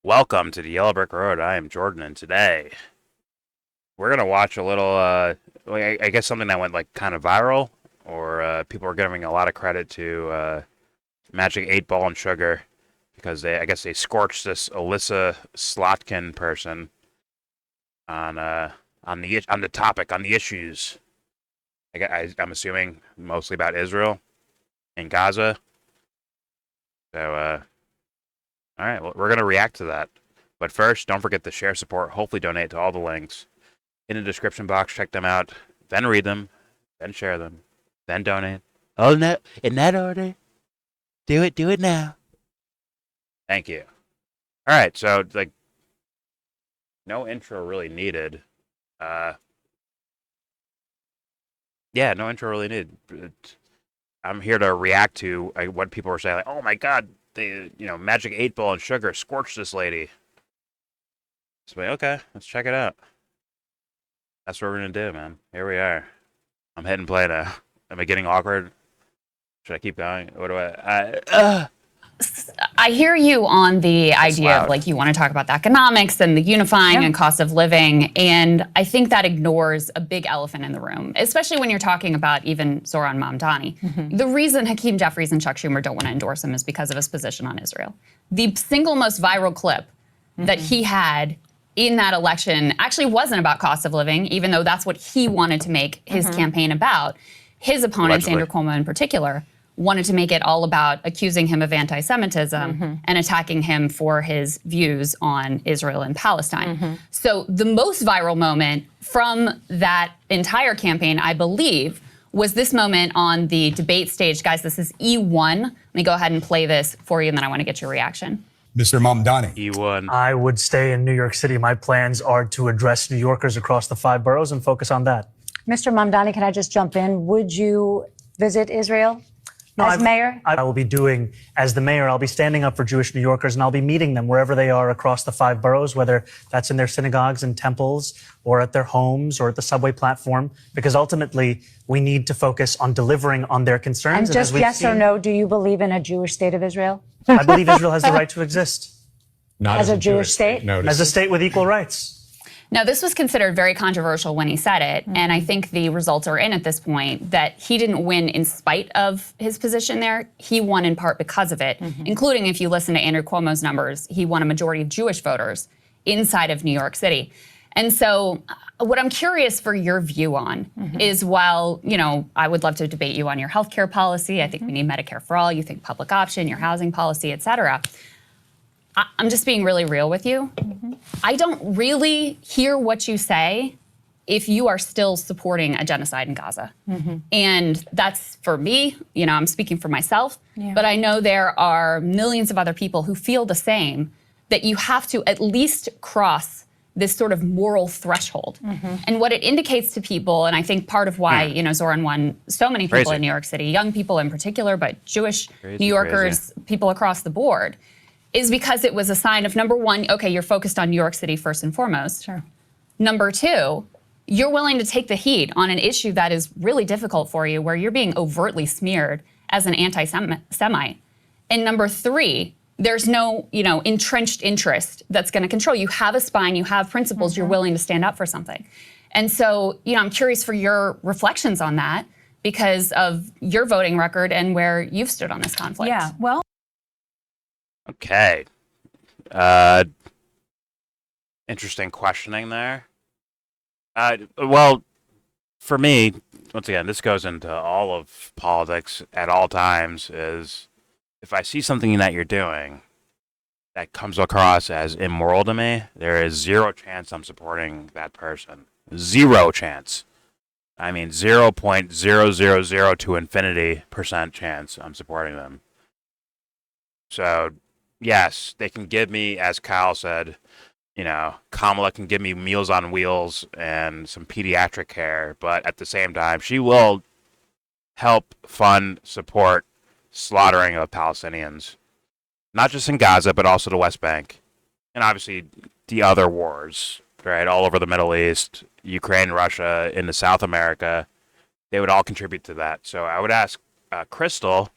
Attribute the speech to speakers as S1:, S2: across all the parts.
S1: Welcome to the Yellow Brick Road. I am Jordan, and today we're gonna watch a little. I guess something that went like kind of viral, or people are giving a lot of credit to Magic 8 Ball and Sugar because I guess they scorched this Elissa Slotkin person on the topic on the issues. I'm assuming mostly about Israel and Gaza. So all right, well, we're going to react to that. But first, don't forget to share, support, hopefully donate to all the links in the description box. Check them out, then read them, then share them, then donate. Oh, no, in that order. Do it now. Thank you. All right, so, like, no intro really needed. Yeah, no intro really needed. I'm here to react to what people are saying, like, oh my god, Magic 8 Ball and Sugar scorched this lady. So, okay, let's check it out. That's what we're gonna do, man. Here we are. I'm hitting play now. Am I getting awkward? Should I keep going? What do
S2: I hear you on the idea
S1: loud.
S2: of like you want to talk about the economics and the unifying and cost of living, and I think that ignores a big elephant in the room, especially when you're talking about even Zoran Mamdani. The reason Hakeem Jeffries and Chuck Schumer don't want to endorse him is because of his position on Israel. The single most viral clip that he had in that election actually wasn't about cost of living, even though that's what he wanted to make his campaign about. His opponent, Andrew Cuomo in particular, wanted to make it all about accusing him of anti-Semitism and attacking him for his views on Israel and Palestine. So the most viral moment from that entire campaign, I believe, was this moment on the debate stage. Guys, this is E1. Let me go ahead and play this for you, and then I want to get your reaction.
S3: Mr. Mamdani.
S1: E1.
S4: I would stay in New York City. My plans are to address New Yorkers across the 5 boroughs and focus on that.
S5: Mr. Mamdani, can I just jump in? Would you visit Israel as mayor?
S4: I will be doing, as the mayor, I'll be standing up for Jewish New Yorkers, and I'll be meeting them wherever they are across the 5 boroughs, whether that's in their synagogues and temples or at their homes or at the subway platform, because ultimately we need to focus on delivering on their concerns.
S5: And just yes or no, do you believe in a Jewish state of Israel?
S4: I believe Israel has the right to exist.
S3: Not
S5: As a Jewish state?
S3: No,
S4: As a state with equal rights.
S2: Now, this was considered very controversial when he said it, and I think the results are in at this point that he didn't win in spite of his position there. He won in part because of it, including if you listen to Andrew Cuomo's numbers, he won a majority of Jewish voters inside of New York City. And so what I'm curious for your view on is while, I would love to debate you on your healthcare policy, I think we need Medicare for all, you think public option, your housing policy, et cetera. I'm just being really real with you. I don't really hear what you say if you are still supporting a genocide in Gaza. And that's for me, I'm speaking for myself, but I know there are millions of other people who feel the same, that you have to at least cross this sort of moral threshold. And what it indicates to people, and I think part of why, Zoran won so many people in New York City, young people in particular, but Jewish New Yorkers, people across the board, is because it was a sign of, number one, okay, you're focused on New York City first and foremost.
S5: Sure.
S2: Number two, you're willing to take the heat on an issue that is really difficult for you, where you're being overtly smeared as an anti-Semite. And number three, there's no, entrenched interest that's going to control. You have a spine, you have principles, you're willing to stand up for something. And so, I'm curious for your reflections on that because of your voting record and where you've stood on this conflict.
S6: Yeah, well.
S1: Okay. Interesting questioning there. Well, for me, once again, this goes into all of politics at all times, is if I see something that you're doing that comes across as immoral to me, there is zero chance I'm supporting that person. Zero chance. I mean, 0.000 to infinity% chance I'm supporting them. So, yes, they can give me, as Kyle said, Kamala can give me Meals on Wheels and some pediatric care, but at the same time, she will help fund, support slaughtering of Palestinians, not just in Gaza, but also the West Bank, and obviously the other wars, right, all over the Middle East, Ukraine, Russia, into South America. They would all contribute to that. So I would ask Krystal,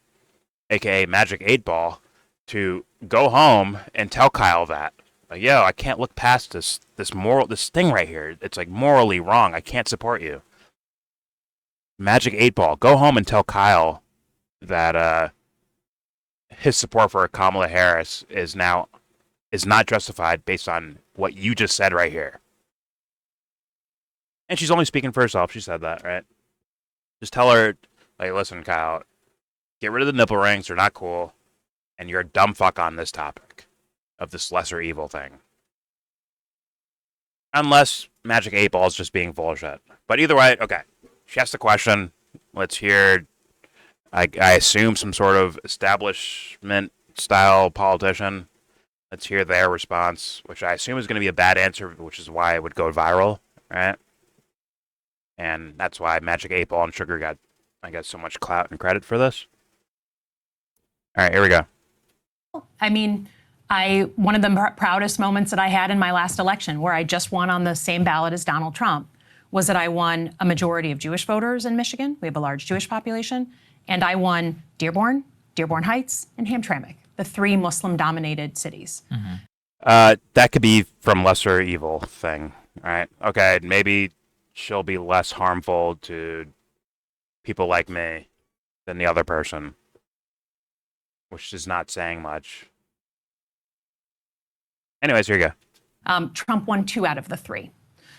S1: aka Magic 8 Ball, to go home and tell Kyle that. Like, yo, I can't look past this thing right here. It's like morally wrong. I can't support you. Magic 8 Ball. Go home and tell Kyle that his support for Kamala Harris is not justified based on what you just said right here. And she's only speaking for herself. She said that, right? Just tell her, like, listen, Kyle, get rid of the nipple rings. They're not cool. And you're a dumb fuck on this topic of this lesser evil thing. Unless Magic 8 Ball is just being bullshit. But either way, okay. She asked the question. Let's hear, I assume, some sort of establishment-style politician. Let's hear their response, which I assume is going to be a bad answer, which is why it would go viral, right? And that's why Magic 8 Ball and Sugar got, I guess, so much clout and credit for this. All right, here we go.
S6: I mean, one of the proudest moments that I had in my last election, where I just won on the same ballot as Donald Trump, was that I won a majority of Jewish voters in Michigan. We have a large Jewish population. And I won Dearborn, Dearborn Heights, and Hamtramck, the 3 Muslim-dominated cities.
S1: That could be from lesser evil thing, right? Okay, maybe she'll be less harmful to people like me than the other person, which is not saying much. Anyways, here you go.
S6: Trump won 2 out of the 3.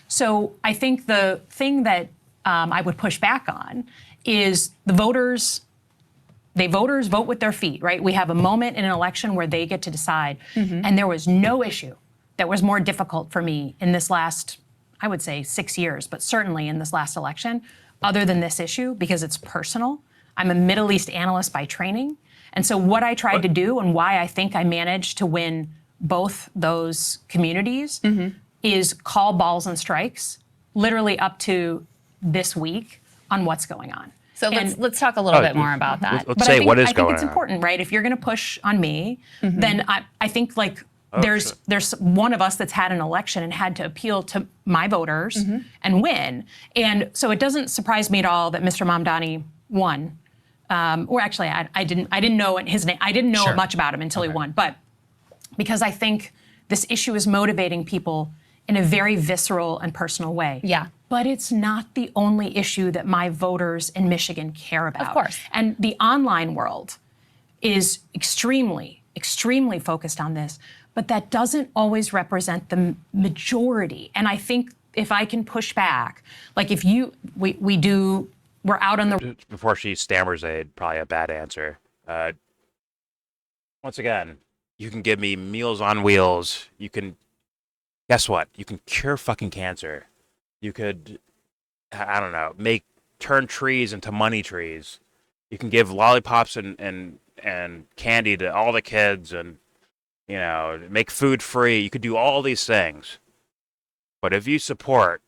S6: So I think the thing that I would push back on is voters vote with their feet, right? We have a moment in an election where they get to decide. And there was no issue that was more difficult for me in this last, I would say 6 years, but certainly in this last election, other than this issue, because it's personal. I'm a Middle East analyst by training. And so what I tried to do and why I think I managed to win both those communities is call balls and strikes, literally up to this week, on what's going on.
S2: So let's talk a little bit more about that.
S1: Let's say what is
S6: I
S1: going
S6: think it's
S1: on.
S6: important, right? If you're going to push on me, then I think like there's one of us that's had an election and had to appeal to my voters and win. And so it doesn't surprise me at all that Mr. Mamdani won. Or actually, I didn't know his name. I didn't know much about him until he won. But because I think this issue is motivating people in a very visceral and personal way.
S2: Yeah.
S6: But it's not the only issue that my voters in Michigan care about.
S2: Of course.
S6: And the online world is extremely, extremely focused on this, but that doesn't always represent the majority. And I think if I can push back, like if we're out on the...
S1: Before she stammers probably a bad answer. Once again, you can give me Meals on Wheels. You can, guess what? You can cure fucking cancer. You could, I don't know, turn trees into money trees. You can give lollipops and candy to all the kids and, you know, make food free. You could do all these things. But if you support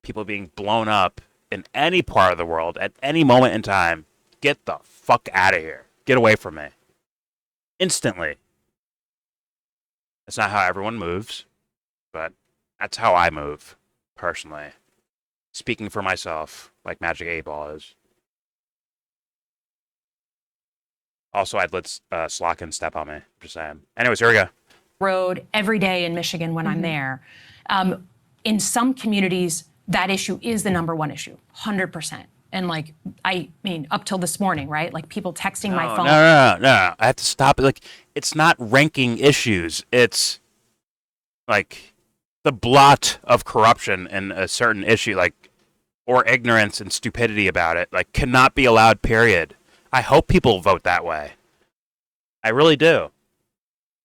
S1: people being blown up in any part of the world at any moment in time, get the fuck out of here. Get away from me. Instantly. That's not how everyone moves, but that's how I move, personally. Speaking for myself, like Magic 8 Ball is. Also, I'd let Slotkin step on me. Just saying. Anyways, here we go.
S6: Road every day in Michigan when I'm there. In some communities, that issue is the number one issue, 100%. And like, I mean, up till this morning, right? Like people texting my phone.
S1: No. I have to stop it. Like, it's not ranking issues. It's like the blot of corruption in a certain issue, like, or ignorance and stupidity about it, like, cannot be allowed, period. I hope people vote that way. I really do.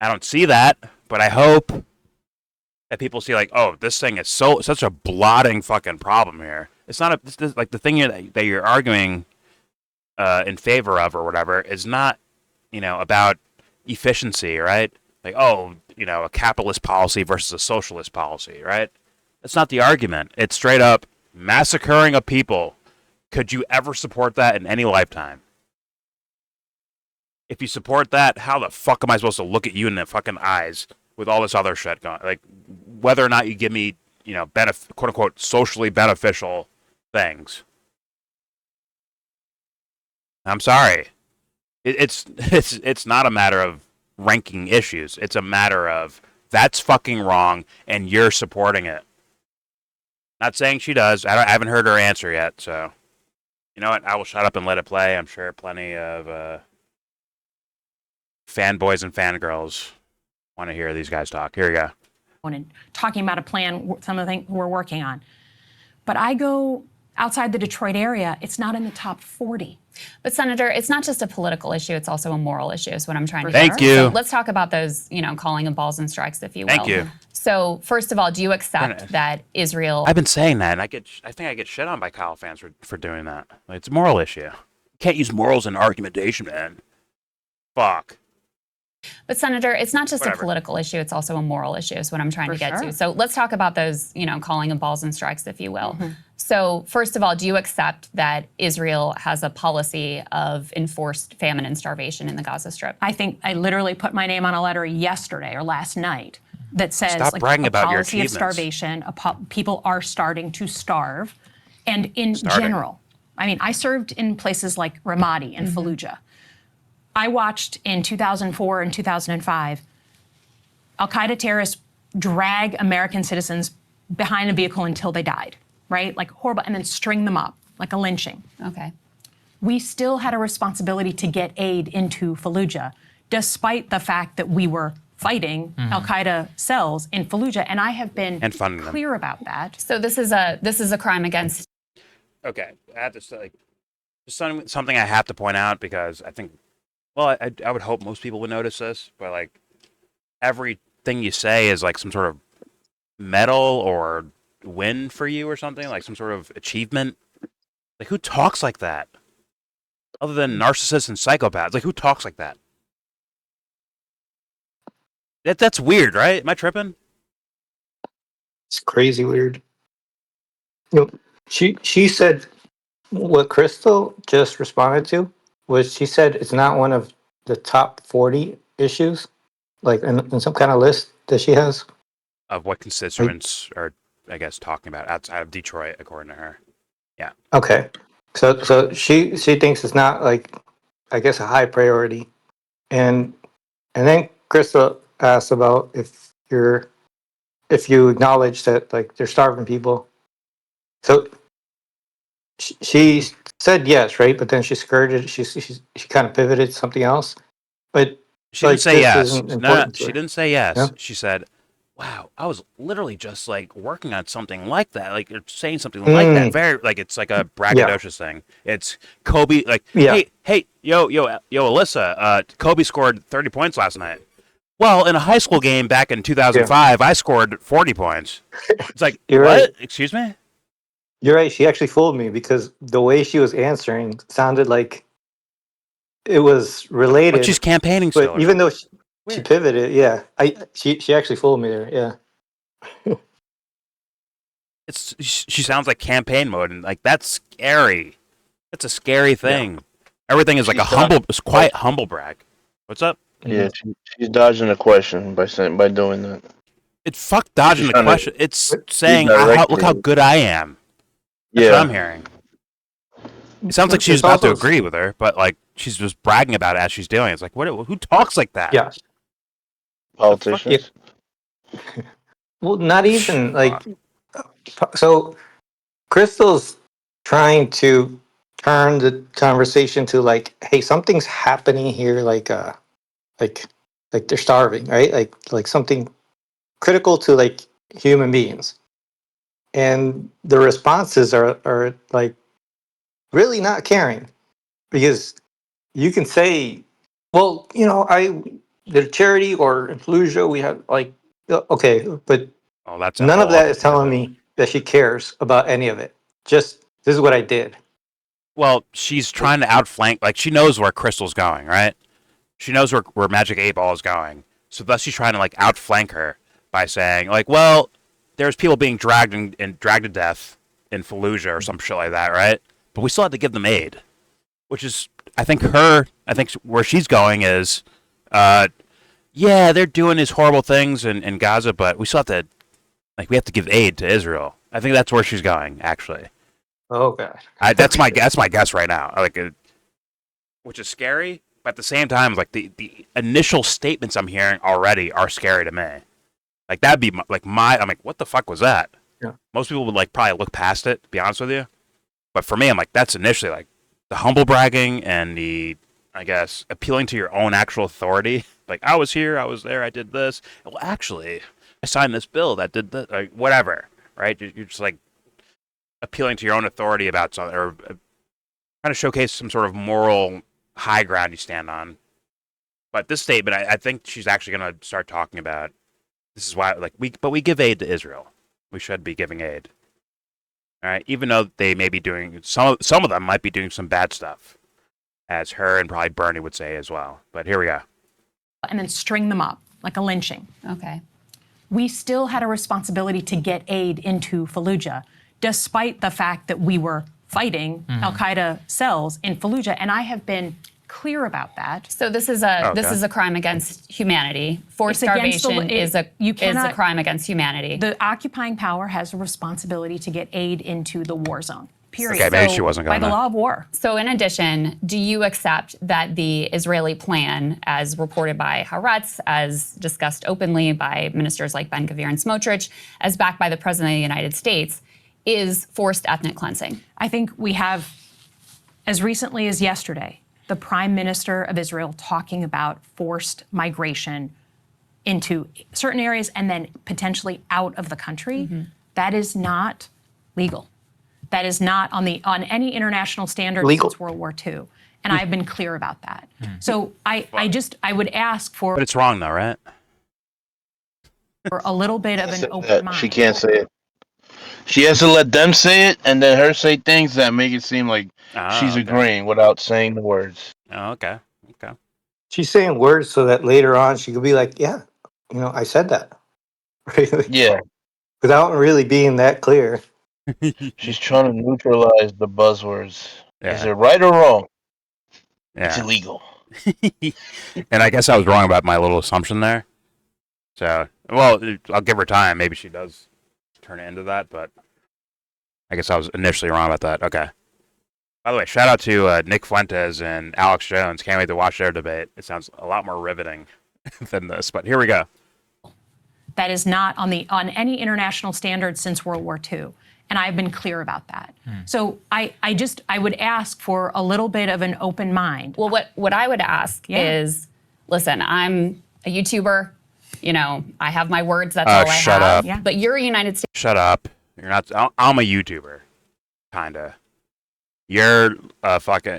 S1: I don't see that, but I hope that people see, like, oh, this thing is such a blotting fucking problem here. It's not like the thing that you're arguing in favor of or whatever is not, you know, about efficiency, right? Like, oh, you know, a capitalist policy versus a socialist policy, right? That's not the argument. It's straight up massacring of people. Could you ever support that in any lifetime? If you support that, how the fuck am I supposed to look at you in the fucking eyes with all this other shit going? Like, whether or not you give me, you know, quote unquote socially beneficial things. I'm sorry. It's not a matter of ranking issues. It's a matter of That's fucking wrong, and you're supporting it. Not saying she does. I haven't heard her answer yet, so you know what? I will shut up and let it play. I'm sure plenty of fanboys and fangirls want to hear these guys talk. Here we go.
S6: And talking about a plan, some of the things we're working on. But I go outside the Detroit area, it's not in the top 40.
S2: But Senator, it's not just a political issue, it's also a moral issue is what I'm trying to
S1: Thank
S2: get.
S1: you.
S2: So let's talk about those, calling them balls and strikes, if you will.
S1: Thank you.
S2: So first of all, do you accept that Israel...
S1: I've been saying that, and I think I get shit on by Kyle fans for doing that. Like, it's a moral issue. You can't use morals in argumentation, man. Fuck.
S2: But Senator, it's not just
S1: Whatever.
S2: a political issue, it's also a moral issue is what I'm trying to get
S6: sure.
S2: to. So let's talk about those, calling them balls and strikes, if you will. So first of all, do you accept that Israel has a policy of enforced famine and starvation in the Gaza Strip?
S6: I think I literally put my name on a letter yesterday or last night that says
S1: Stop bragging
S6: a
S1: about your
S6: policy of
S1: achievements.
S6: starvation, people are starting to starve. And in
S1: Starting.
S6: general, I mean, I served in places like Ramadi and Fallujah. I watched in 2004 and 2005 al-Qaeda terrorists drag American citizens behind a vehicle until they died, right? Like horrible, and then string them up like a lynching.
S2: Okay.
S6: We still had a responsibility to get aid into Fallujah, despite the fact that we were fighting al-Qaeda cells in Fallujah, and I have been
S1: And funding them.
S6: clear about that.
S2: So this is a crime against...
S1: Okay, I have to say, just something I have to point out because I think, well, I would hope most people would notice this, but like everything you say is like some sort of medal or win for you or something, like some sort of achievement. Like, who talks like that? Other than narcissists and psychopaths, like, who talks like that? That's weird, right? Am I tripping?
S7: It's crazy weird. She said what Krystal just responded to was she said it's not one of the top 40 issues, like in some kind of list that she has.
S1: Of what constituents are, I guess, talking about outside of Detroit, according to her. Yeah.
S7: Okay, so she thinks it's not like, I guess, a high priority, and then Krystal asked about if you acknowledge that like they're starving people. So she said yes, right? But then she skirted. She kind of pivoted to something else. But
S1: She
S7: like,
S1: didn't say
S7: this
S1: yes.
S7: isn't
S1: No,
S7: important to
S1: she
S7: her.
S1: didn't say yes.
S7: Yeah?
S1: She said, "Wow, I was literally just like working on something like that, like you're saying something like that. Very like it's like a braggadocious thing. It's Kobe, like,
S7: Yeah.
S1: hey, yo, Elissa, Kobe scored 30 points last night. Well, in a high school game back in 2005, I scored 40 points. It's like,
S7: You're
S1: what?
S7: right.
S1: Excuse me?
S7: You're right. She actually fooled me because the way she was answering sounded like it was related.
S1: But she's campaigning
S7: but
S1: still.
S7: even though she
S1: Weird.
S7: pivoted, yeah, she actually fooled me there. Yeah.
S1: She sounds like campaign mode, and like that's scary. That's a scary thing. Everything is like it's quite humble brag. What's up?
S8: Yeah, she's dodging the question by doing that.
S1: It's fuck dodging
S8: She's
S1: the
S8: trying to
S1: question. It's saying,
S8: redirect
S1: look how
S8: it.
S1: good I am. That's
S8: Yeah,
S1: what I'm hearing. It sounds like she's
S7: It's
S1: about to
S7: also-
S1: agree with her, but like she's just bragging about it as she's doing it. It's like, what? Who talks like that?
S7: Yeah.
S8: politicians.
S7: Well, not even like. So, Crystal's trying to turn the conversation to like, hey, something's happening here, like they're starving, right? Like something critical to like human beings, and the responses are like really not caring, because you can say, well, the charity or in Fallujah we have like, okay, but
S1: Oh, that's a
S7: none of
S1: whole
S7: that
S1: other
S7: is telling
S1: thing.
S7: me that she cares about any of it. Just, this is what I did.
S1: Well, she's trying to outflank. Like she knows where Crystal's going, right? She knows where Magic 8 Ball is going. So thus she's trying to like outflank her by saying like, well, there's people being dragged and dragged to death in Fallujah or some shit like that, right? But we still have to give them aid, which is, I think where she's going is, yeah, they're doing these horrible things in Gaza, but we still have to, like, we have to give aid to Israel. I think that's where she's going, actually.
S7: Oh god.
S1: That's my guess right now. Which is scary, but at the same time, like the initial statements I'm hearing already are scary to me. Like that'd be I'm like, what the fuck was that?
S7: Yeah.
S1: Most people would like probably look past it, to be honest with you. But for me, I'm like, that's initially like the humble bragging and the, I guess, appealing to your own actual authority. Like, I was here, I was there, I did this. Well, actually, I signed this bill that did this, like, whatever, right? You're just like appealing to your own authority about something, or trying to showcase some sort of moral high ground you stand on. But this statement, I think she's actually going to start talking about. This is why, like, we give aid to Israel. We should be giving aid. All right, even though they may be doing some of them might be doing some bad stuff, as her and probably Bernie would say as well. But here we go.
S6: And then string them up like a lynching.
S2: Okay.
S6: We still had a responsibility to get aid into Fallujah, despite the fact that we were fighting al-Qaeda cells in Fallujah. And I have been clear about that.
S2: So this is a crime against humanity. Forced starvation is a crime against humanity.
S6: The occupying power has a responsibility to get aid into the war zone. Period.
S1: Okay, maybe she wasn't going
S6: by the law of war.
S2: So in addition, do you accept that the Israeli plan, as reported by Haaretz, as discussed openly by ministers like Ben-Gvir and Smotrich, as backed by the President of the United States, is forced ethnic cleansing?
S6: I think we have, as recently as yesterday, the Prime Minister of Israel talking about forced migration into certain areas and then potentially out of the country. That is not legal. That is not on any international standard
S7: Legal.
S6: since World War II. And I've been clear about that. So I would ask
S1: But it's wrong though, right?
S6: for a little bit of an open mind.
S8: She can't say it. She has to let them say it, and then her say things that make it seem like she's
S1: okay.
S8: agreeing without saying the words.
S1: Oh, okay. Okay.
S7: She's saying words so that later on she could be like, yeah, I said that. Right?
S8: Yeah,
S7: Without really being that clear.
S8: she's trying to neutralize the buzzwords.
S1: Yeah.
S8: Is it right or wrong? It's
S1: Yeah.
S8: illegal.
S1: And I guess I was wrong about my little assumption there. So, well, I'll give her time. Maybe she does turn it into that, but I guess I was initially wrong about that. Okay. By the way, shout out to Nick Fuentes and Alex Jones. Can't wait to watch their debate. It sounds a lot more riveting than this, but here we go.
S6: That is not on any international standard since World War II. And I've been clear about that. So I would ask for a little bit of an open mind.
S2: Well, what I would ask is, listen, I'm a YouTuber. I have my words. That's all I have.
S1: Shut up.
S6: Yeah.
S2: But you're a United States.
S1: Shut up. You're not. I'm a YouTuber, kinda. You're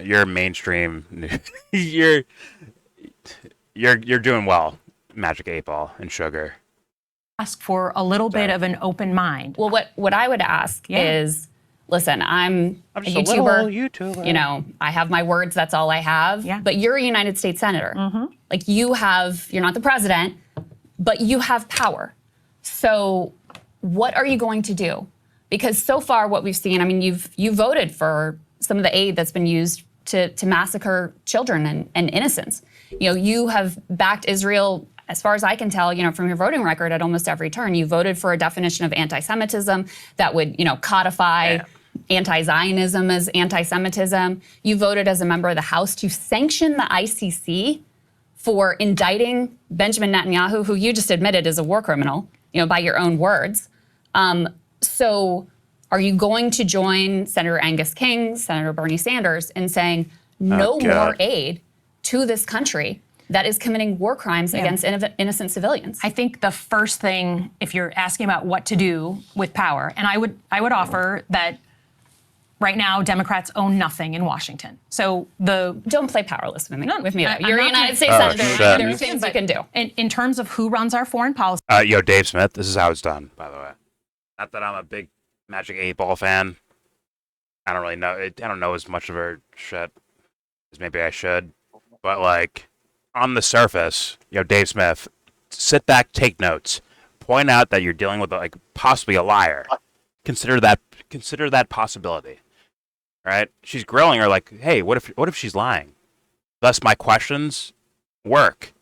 S1: you're mainstream. you're doing well. Magic 8-Ball and Sugar.
S6: Ask for a little bit of an open mind.
S2: Well, what I would ask is, listen, I'm a
S1: just a
S2: YouTuber.
S1: little YouTuber.
S2: I have my words. That's all I have.
S6: Yeah.
S2: But you're a United States senator. Like you're not the president, but you have power. So what are you going to do? Because so far what we've seen, I mean, you voted for some of the aid that's been used to massacre children and innocents. You have backed Israel, as far as I can tell, from your voting record at almost every turn. You voted for a definition of anti-Semitism that would, codify anti-Zionism as anti-Semitism. You voted as a member of the House to sanction the ICC for indicting Benjamin Netanyahu, who you just admitted is a war criminal, by your own words. So are you going to join Senator Angus King, Senator Bernie Sanders in saying no more aid to this country that is committing war crimes against innocent civilians?
S6: I think the first thing, if you're asking about what to do with power, and I would offer that right now Democrats own nothing in Washington. So
S2: don't play powerless with me.
S6: No,
S2: with me.
S6: I'm
S2: You're a
S6: not
S2: United
S6: playing-
S2: States senator.
S1: shit.
S2: There are things you can do.
S6: in terms of who runs our foreign policy,
S1: Dave Smith. This is how it's done, by the way. Not that I'm a big Magic 8-Ball fan. I don't really know. I don't know as much of her shit as maybe I should. But like, on the surface, Dave Smith, sit back, take notes, point out that you're dealing with possibly a liar. Consider that possibility. Right? She's grilling her like, hey, what if she's lying? Thus, my questions work.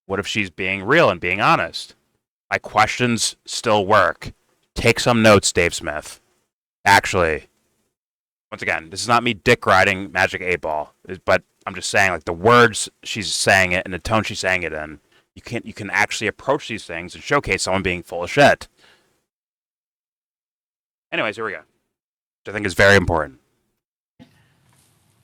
S1: What if she's being real and being honest? My questions still work. Take some notes, Dave Smith. Actually, once again, this is not me dick riding Magic 8-Ball, but I'm just saying, the words she's saying it and the tone she's saying it in You can actually approach these things and showcase someone being full of shit. Anyways, here we go. Which I think is very important.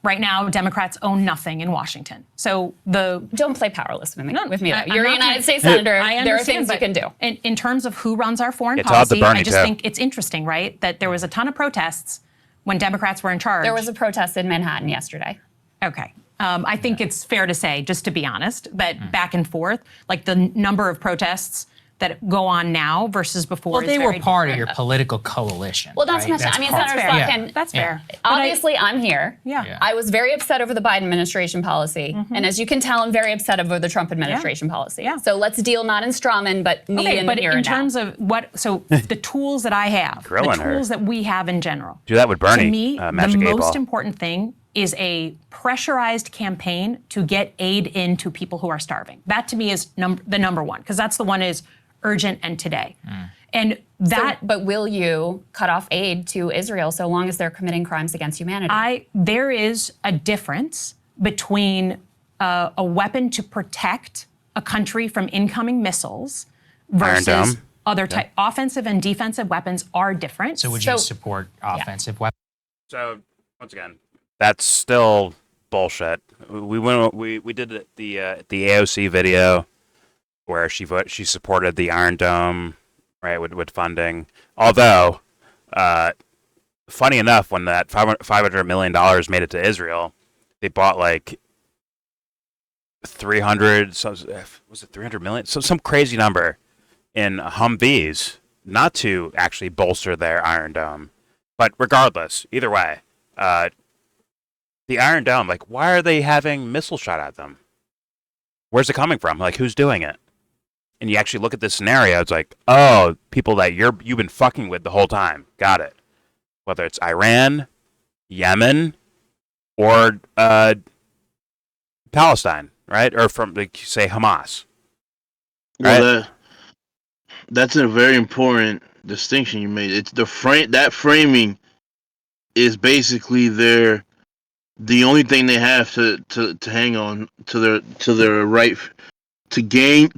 S6: Right now, Democrats own nothing in Washington. So
S2: don't play powerless with me.
S6: No,
S2: with me.
S6: I'm
S2: You're a
S6: not-
S2: United States senator.
S6: I
S2: There are
S6: understand,
S2: things you can do.
S6: In terms of who runs our foreign
S1: It's all the
S6: policy,
S1: Bernie,
S6: I just
S1: too.
S6: think it's interesting, right, that there was a ton of protests when Democrats were in charge.
S2: There was a protest in Manhattan yesterday.
S6: Okay. I think it's fair to say, just to be honest, that back and forth, like the number of protests that go on now versus before.
S9: Well,
S6: is
S9: they were
S6: very
S9: part of
S6: different.
S9: your political coalition.
S2: Well, not
S9: right?
S2: to mention,
S9: That's
S2: I mean,
S9: part-
S2: Senator
S6: fair.
S2: Slotkin,
S6: That's fair. But
S2: obviously, I'm here.
S6: Yeah.
S2: I was very upset over the Biden administration policy. And as you can tell, I'm very upset over the Trump administration policy.
S6: Yeah.
S2: So let's deal not in strawman, but me
S6: Okay,
S2: in
S6: but
S2: the here
S6: in
S2: and now.
S6: terms of the tools that I have, the
S1: Grilling
S6: tools
S1: her.
S6: that we have in general.
S1: Do that with Bernie.
S6: To me,
S1: Magic
S6: the
S1: 8
S6: most
S1: Ball.
S6: important thing is a pressurized campaign to get aid into people who are starving. That to me is the number one, because that's the one is urgent and today. And that
S2: but will you cut off aid to Israel so long as they're committing crimes against humanity?
S6: there is a difference between a weapon to protect a country from incoming missiles
S1: Iron
S6: versus
S1: Dome.
S6: other type offensive and defensive weapons are different.
S9: So would you support offensive weapons?
S1: So once again, that's still bullshit. We did the AOC video where she supported the Iron Dome, right, with funding. Although, funny enough, when that $500 million made it to Israel, they bought like 300. Was it 300 million? So some crazy number in Humvees, not to actually bolster their Iron Dome. But regardless, either way, the Iron Dome, like, why are they having missiles shot at them? Where's it coming from? Like, who's doing it? And you actually look at this scenario, it's like, oh, people that you've been fucking with the whole time. Got it. Whether it's Iran, Yemen, or Palestine, right? Or from, like, say, Hamas. Right?
S8: Well, that's a very important distinction you made. It's that framing is basically the only thing they have to hang on to their right to gain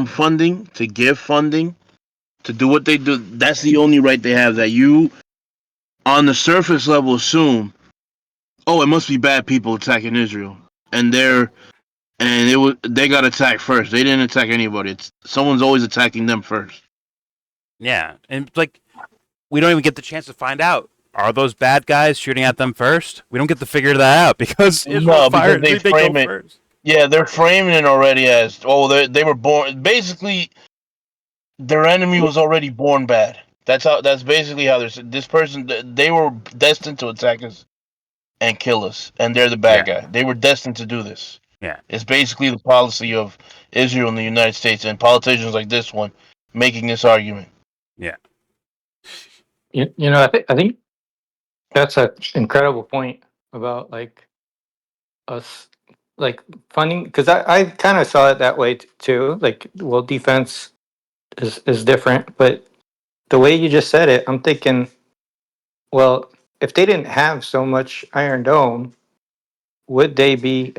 S8: funding, to give funding, to do what they do. That's the only right they have, that you on the surface level assume, oh, it must be bad people attacking Israel, and they got attacked first. They didn't attack anybody. Someone's always attacking them first.
S1: Yeah, and like, we don't even get the chance to find out. Are those bad guys shooting at them first? We don't get to figure that out because Israel fired.
S8: They
S1: They
S8: frame
S1: go
S8: it.
S1: first.
S8: Yeah, they're framing it already as, oh, they were born. Basically, their enemy was already born bad. That's basically how this person. They were destined to attack us and kill us, and they're the bad guy. They were destined to do this.
S1: Yeah,
S8: It's basically the policy of Israel and the United States and politicians like this one making this argument.
S1: yeah.
S7: I think that's an incredible point about like us like funding, because I kind of saw it that way too. Like, well, defense is different, but the way you just said it, I'm thinking, well, if they didn't have so much Iron Dome, would they be,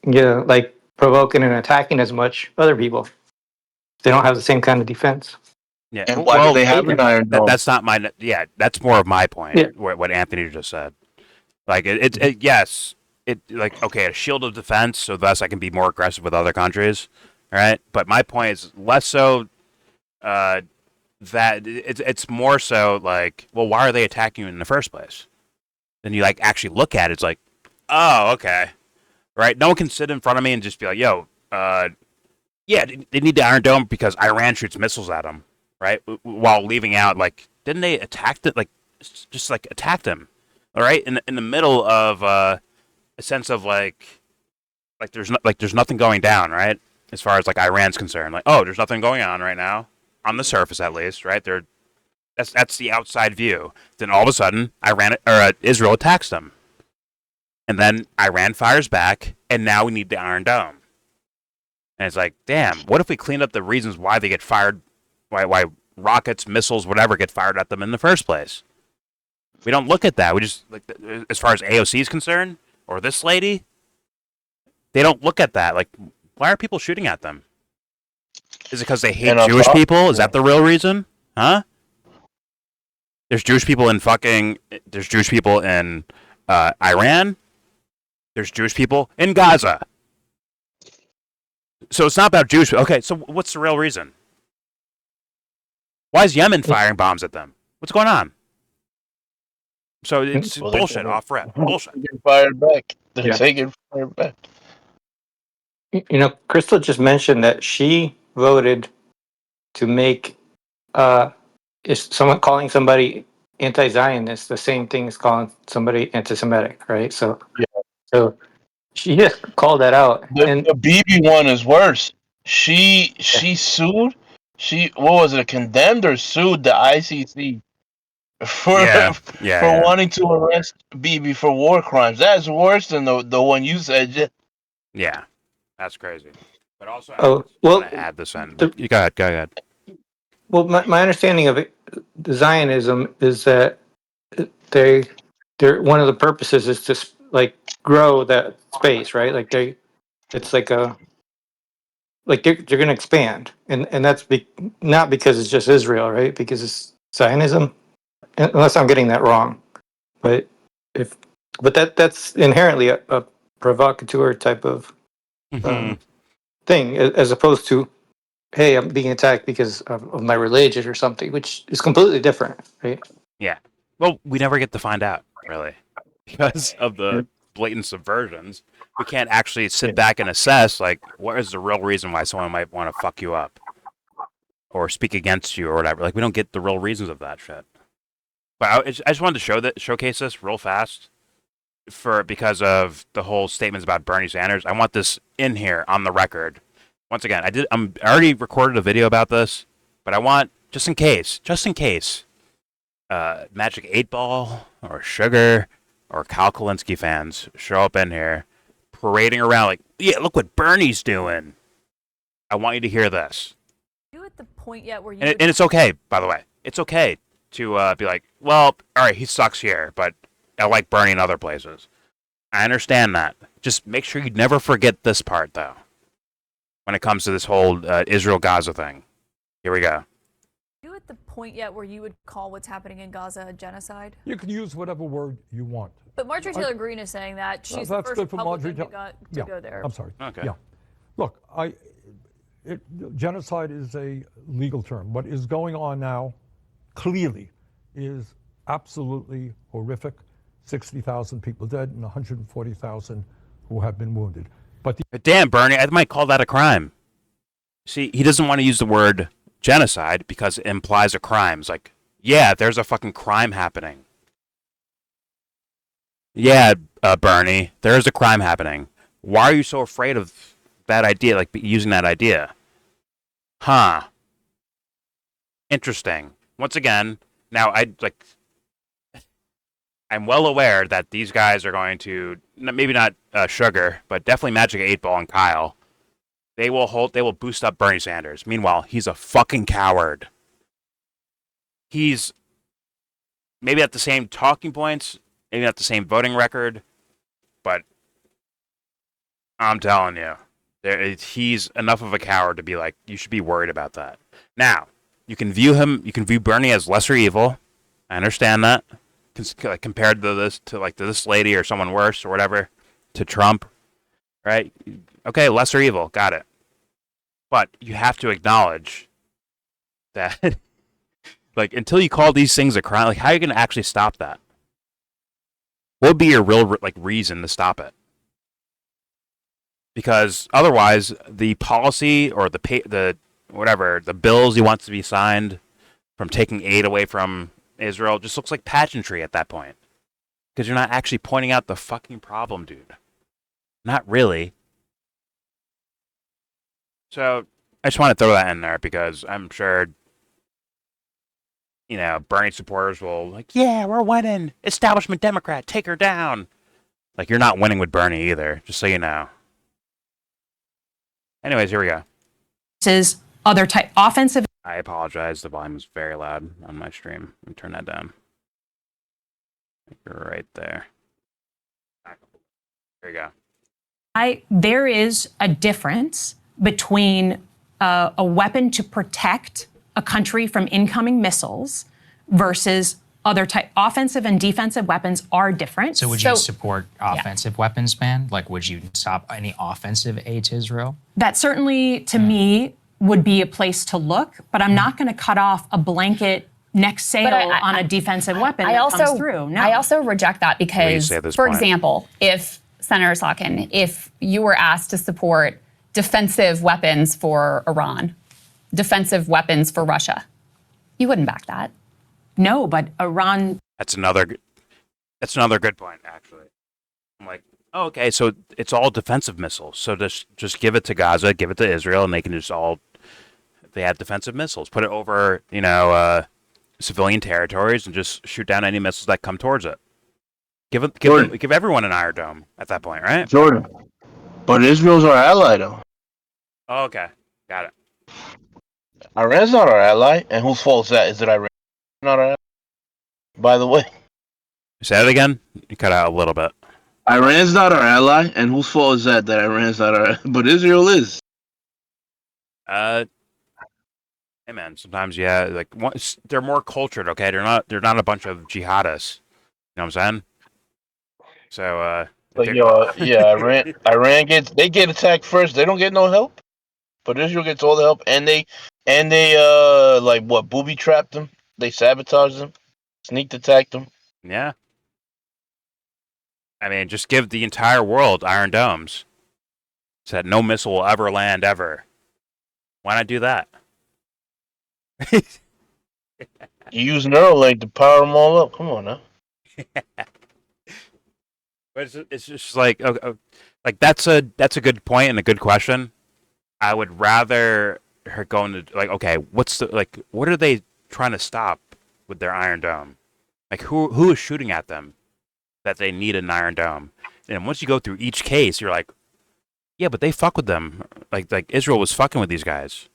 S7: like provoking and attacking as much other people? They don't have the same kind of defense.
S1: Yeah.
S8: And why do they have an Iron Dome?
S1: That's not my. Yeah, that's more of my point.
S7: Yeah.
S1: What Anthony just said. Like yes, like, okay, a shield of defense, so thus I can be more aggressive with other countries, right? But my point is less so that it's more so like, well, why are they attacking you in the first place? Then you like actually look at it, it's like, oh, okay, right? No one can sit in front of me and just be like, yo, yeah, they need the Iron Dome because Iran shoots missiles at them, right? While leaving out, like, didn't they attack it? Like, just like attack them, all right? In the middle of a sense of like there's nothing going down, right? As far as like Iran's concerned, like, oh, there's nothing going on right now, on the surface at least, right? That's the outside view. Then all of a sudden, Israel attacks them, and then Iran fires back, and now we need the Iron Dome. And it's like, damn, what if we cleaned up the reasons why they get fired, why rockets, missiles, whatever get fired at them in the first place? We don't look at that. We just, like, as far as AOC is concerned, or this lady, they don't look at that. Like, Why are people shooting at them? Is it because they hate
S8: And on
S1: Jewish
S8: top-
S1: people? Is that the real reason? Huh? There's Jewish people in Iran. There's Jewish people in Gaza. So it's not about Jewish. Okay, so what's the real reason? Why is Yemen firing bombs at them? What's going on? So it's
S8: Well,
S1: bullshit off rip. Bullshit.
S8: They're getting fired back. They're
S7: Yeah.
S8: taking fire back.
S7: You know, Krystal just mentioned that she voted to make is someone calling somebody anti-Zionist the same thing as calling somebody anti-Semitic, right? So, so she just called that out, and
S8: The BB one is worse. She sued. She what was it? Condemned or sued the ICC for
S1: Yeah.
S8: wanting to arrest BB for war crimes. That's worse than the one you said.
S1: Yeah. That's crazy. But also, I
S7: oh
S1: want
S7: well,
S1: to add this in.
S7: the,
S1: You go ahead. Go ahead.
S7: well, my understanding of it, the Zionism is that they're one of the purposes is to like grow that space, right? Like it's like a like they're going to expand, and that's not because it's just Israel, right? Because it's Zionism, unless I'm getting that wrong. But if but that's inherently a provocateur type of thing, as opposed to, hey, I'm being attacked because of my religion or something, which is completely different, right?
S1: Yeah. Well, we never get to find out, really, because of the blatant subversions. We can't actually sit back and assess, like, what is the real reason why someone might want to fuck you up or speak against you or whatever. Like, we don't get the real reasons of that shit. But I just wanted to showcase this real fast because of the whole statements about Bernie Sanders. I want this in here on the record. Once again, I already recorded a video about this, but I want just in case, Magic 8 Ball or Sugar or Kyle Kalinske fans show up in here parading around like, yeah, look what Bernie's doing. I want you to hear this.
S10: Are you at the point yet where you
S1: And it's okay, by the way. It's okay to be like, well, all right, he sucks here, but I like Bernie in other places. I understand that. Just make sure you never forget this part, though, when it comes to this whole Israel-Gaza thing. Here we go.
S10: Are you at the point yet where you would call what's happening in Gaza a genocide?
S11: You can use whatever word you want.
S10: But Marjorie Taylor Greene is saying that she's the
S11: That's
S10: first
S11: good for
S10: Republican
S11: Marjorie
S10: to go there.
S11: I'm sorry.
S1: Okay.
S11: Yeah. Look, genocide is a legal term. What is going on now, clearly, is absolutely horrific. 60,000 people dead and 140,000 who have been wounded. But
S1: damn, Bernie, I might call that a crime. See, he doesn't want to use the word genocide because it implies a crime. It's like, yeah, there's a fucking crime happening. Yeah, Bernie, there is a crime happening. Why are you so afraid of that idea, like using that idea? Huh. Interesting. Once again, now I'm well aware that these guys are going to, maybe not Sugar, but definitely Magic 8 Ball and Kyle. They will boost up Bernie Sanders. Meanwhile, he's a fucking coward. He's maybe at the same talking points, maybe not the same voting record, but I'm telling you, he's enough of a coward to be like, you should be worried about that. Now, you can view Bernie as lesser evil. I understand that. Compared to this lady or someone worse or whatever, to Trump, right? Okay, lesser evil, got it. But you have to acknowledge that, like, until you call these things a crime, like, how are you going to actually stop that? What would be your real reason to stop it? Because otherwise, the policy or the bills he wants to be signed from taking aid away from Israel just looks like pageantry at that point. Because you're not actually pointing out the fucking problem, dude. Not really. So I just want to throw that in there because I'm sure, Bernie supporters will like, yeah, we're winning. Establishment Democrat, take her down. Like, you're not winning with Bernie either, just so you know. Anyways, here we go.
S6: This is other type offensive.
S1: I apologize. The volume is very loud on my stream. Let me turn that down. You're right there. There you go.
S6: There is a difference between a weapon to protect a country from incoming missiles versus other type. Offensive and defensive weapons are different.
S9: So would you support offensive weapons ban? Like, would you stop any offensive aid to Israel?
S6: That certainly, to me, would be a place to look, but I'm not going to cut off a blanket next sale on a defensive weapon that comes through. No.
S2: I also reject that because, for example, if Senator Slotkin, if you were asked to support defensive weapons for Iran, defensive weapons for Russia, you wouldn't back that.
S6: No, but Iran.
S1: That's another good point, actually. I'm like, oh, okay, so it's all defensive missiles. So just give it to Gaza, give it to Israel, and they can just they have defensive missiles. Put it over, civilian territories and just shoot down any missiles that come towards it. Give everyone an Iron Dome at that point, right?
S8: Jordan. But Israel's our ally, though.
S1: Oh, okay, got it.
S8: Iran's not our ally, and whose fault is that? Is it Iran? Not our ally? By the way.
S1: Say that again? You cut out a little bit.
S8: Iran's not our ally, and whose fault is that Iran's not our ally? But Israel is.
S1: Hey man, sometimes they're more cultured, okay? They're not a bunch of jihadists. You know what I'm saying? So
S8: Iran get attacked first. They don't get no help. But Israel gets all the help, and they booby trapped them. They sabotaged them, sneak attacked them.
S1: Yeah. I mean, just give the entire world Iron Domes, so that no missile will ever land ever. Why not do that?
S8: You use Neuralink to power them all up. Come on now.
S1: But it's just like, that's a good point and a good question. I would rather her go into okay, what are they trying to stop with their Iron Dome? Like who is shooting at them that they need an Iron Dome? And once you go through each case, you're like, yeah, but they fuck with them. Like Israel was fucking with these guys.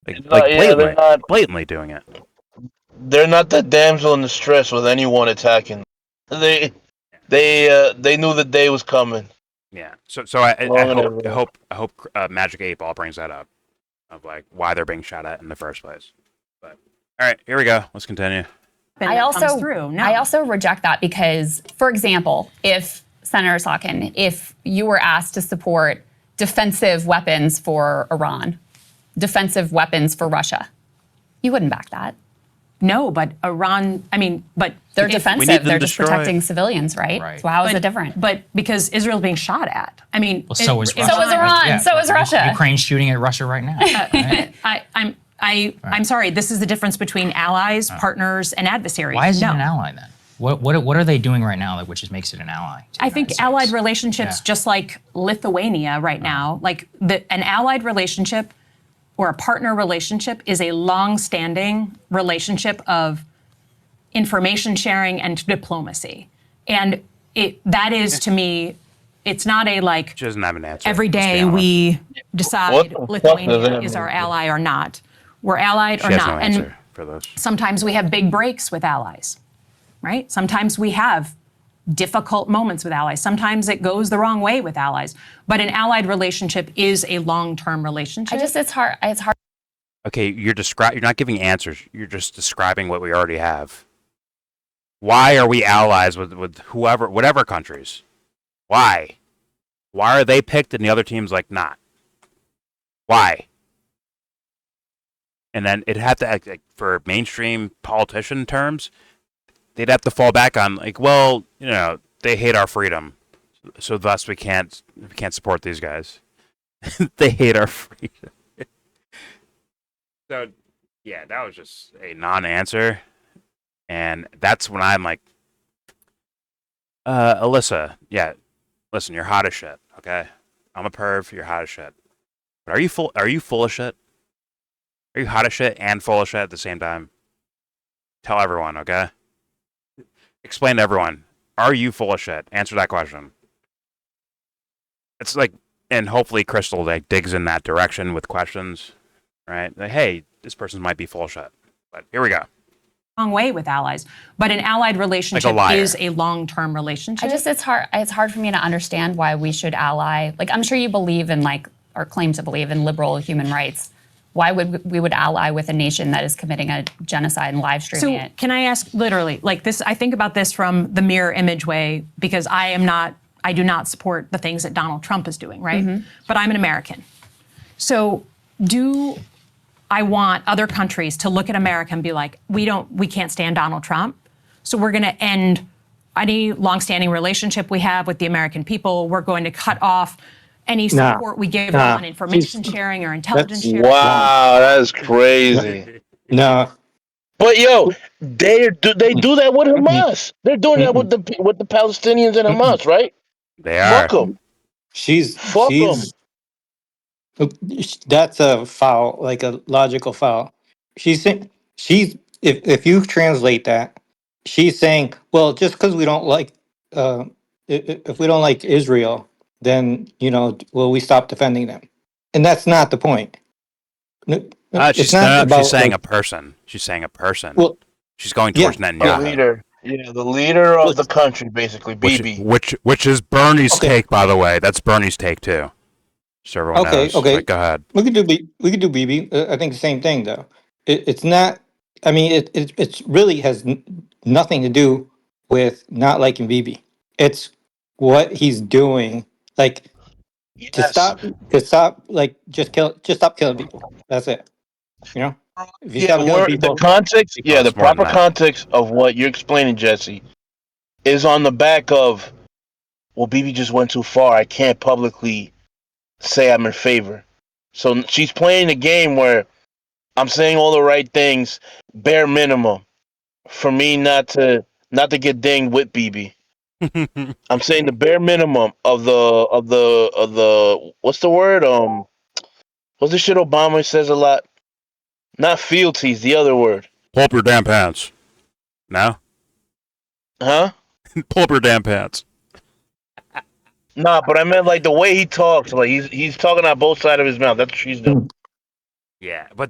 S1: Blatantly doing it.
S8: They're not the damsel in distress with anyone attacking. They knew the day was coming.
S1: Yeah. So I hope Magic 8 Ball brings that up of why they're being shot at in the first place. But all right, here we go. Let's continue.
S2: I also reject that because, for example, if Senator Slotkin, if you were asked to support defensive weapons for Iran, defensive weapons for Russia, you wouldn't back that.
S6: No, but Iran, but
S2: they're defensive. They're just protecting civilians, right?
S6: Right.
S2: So how is it different?
S6: But because Israel's being shot at.
S9: So is Russia.
S2: So is Iran.
S9: Yeah.
S2: So is Russia.
S9: Ukraine's shooting at Russia right now. Right?
S6: I'm sorry. This is the difference between allies, partners, and adversaries.
S9: Why is it an ally then? What are they doing right now which just makes it an ally?
S6: I think allied relationships, just like Lithuania right now, an allied relationship or a partner relationship is a long-standing relationship of information sharing and diplomacy. And that is, to me, it's not a
S1: She doesn't have an answer.
S6: every day we decide Lithuania is our ally or not. We're allied or
S1: has
S6: not.
S1: no answer for those.
S6: Sometimes we have big breaks with allies, right? Sometimes we have difficult moments with allies. Sometimes it goes the wrong way with allies. But an allied relationship is a long-term relationship.
S2: It's hard.
S1: Okay, you're not giving answers. You're just describing what we already have. Why are we allies with whatever countries? Why? Why are they picked and the other team's not? Why? And then it'd have to, for mainstream politician terms, they'd have to fall back on they hate our freedom, so thus we can't support these guys. They hate our freedom. So yeah, that was just a non-answer, and that's when I'm like, Elissa, yeah, listen, you're hot as shit. Okay, I'm a perv. You're hot as shit. But are you full of shit? Are you hot as shit and full of shit at the same time? Tell everyone, okay? Explain to everyone. Are you full of shit? Answer that question. It's and hopefully Krystal digs in that direction with questions, right? Hey, this person might be full of shit. But here we go.
S6: wrong way with allies, but an allied relationship
S1: liar.
S6: is a long-term relationship.
S2: It's hard for me to understand why we should ally. Like, I'm sure you believe in, like, or claim to believe in liberal human rights. Why would we ally with a nation that is committing a genocide and live streaming it?
S6: Can I ask, literally, like this, I think about this from the mirror image way, because I do not support the things that Donald Trump is doing, right? But I'm an American. So do I want other countries to look at America and be like, we can't stand Donald Trump, so we're going to end any longstanding relationship we have with the American people. We're going to cut off any support we give them on information sharing or intelligence sharing.
S8: Wow, that's crazy.
S7: No.
S8: But yo, they do that with Hamas. They're doing that with the Palestinians and Hamas, right?
S1: They are.
S8: Fuck them. Fuck them.
S7: That's a foul, like a logical foul. If you translate that, she's saying, well, just because we don't like, if we don't like Israel, then will we stop defending them? And that's not the point.
S1: She's saying a person. She's saying a person.
S7: Well,
S1: she's going towards
S8: The
S1: Netanyahu.
S8: leader. Yeah, the leader of the country, basically, Bibi.
S1: Which is Bernie's take, by the way. That's Bernie's take too. So everyone knows.
S7: Okay.
S1: Like, go ahead.
S7: We could do Bibi. I think the same thing though. It's not. I mean, it really has nothing to do with not liking Bibi. It's what he's doing. Like to stop. Like just stop killing people. That's it. If you stop killing people,
S8: the context. Yeah, the
S1: it's more than
S8: proper
S1: that.
S8: context of what you're explaining, Jesse, is on the back of, well, Bibi just went too far. I can't publicly say I'm in favor. So she's playing a game where I'm saying all the right things, bare minimum, for me not to get dinged with Bibi. I'm saying the bare minimum of the what's the word? What's the shit Obama says a lot? Not fealties, the other word.
S1: Pull up your damn pants. No?
S8: Huh?
S1: Pull up your damn pants.
S8: Nah, but I meant like the way he talks. Like he's talking out both sides of his mouth. That's what she's doing.
S1: Yeah, but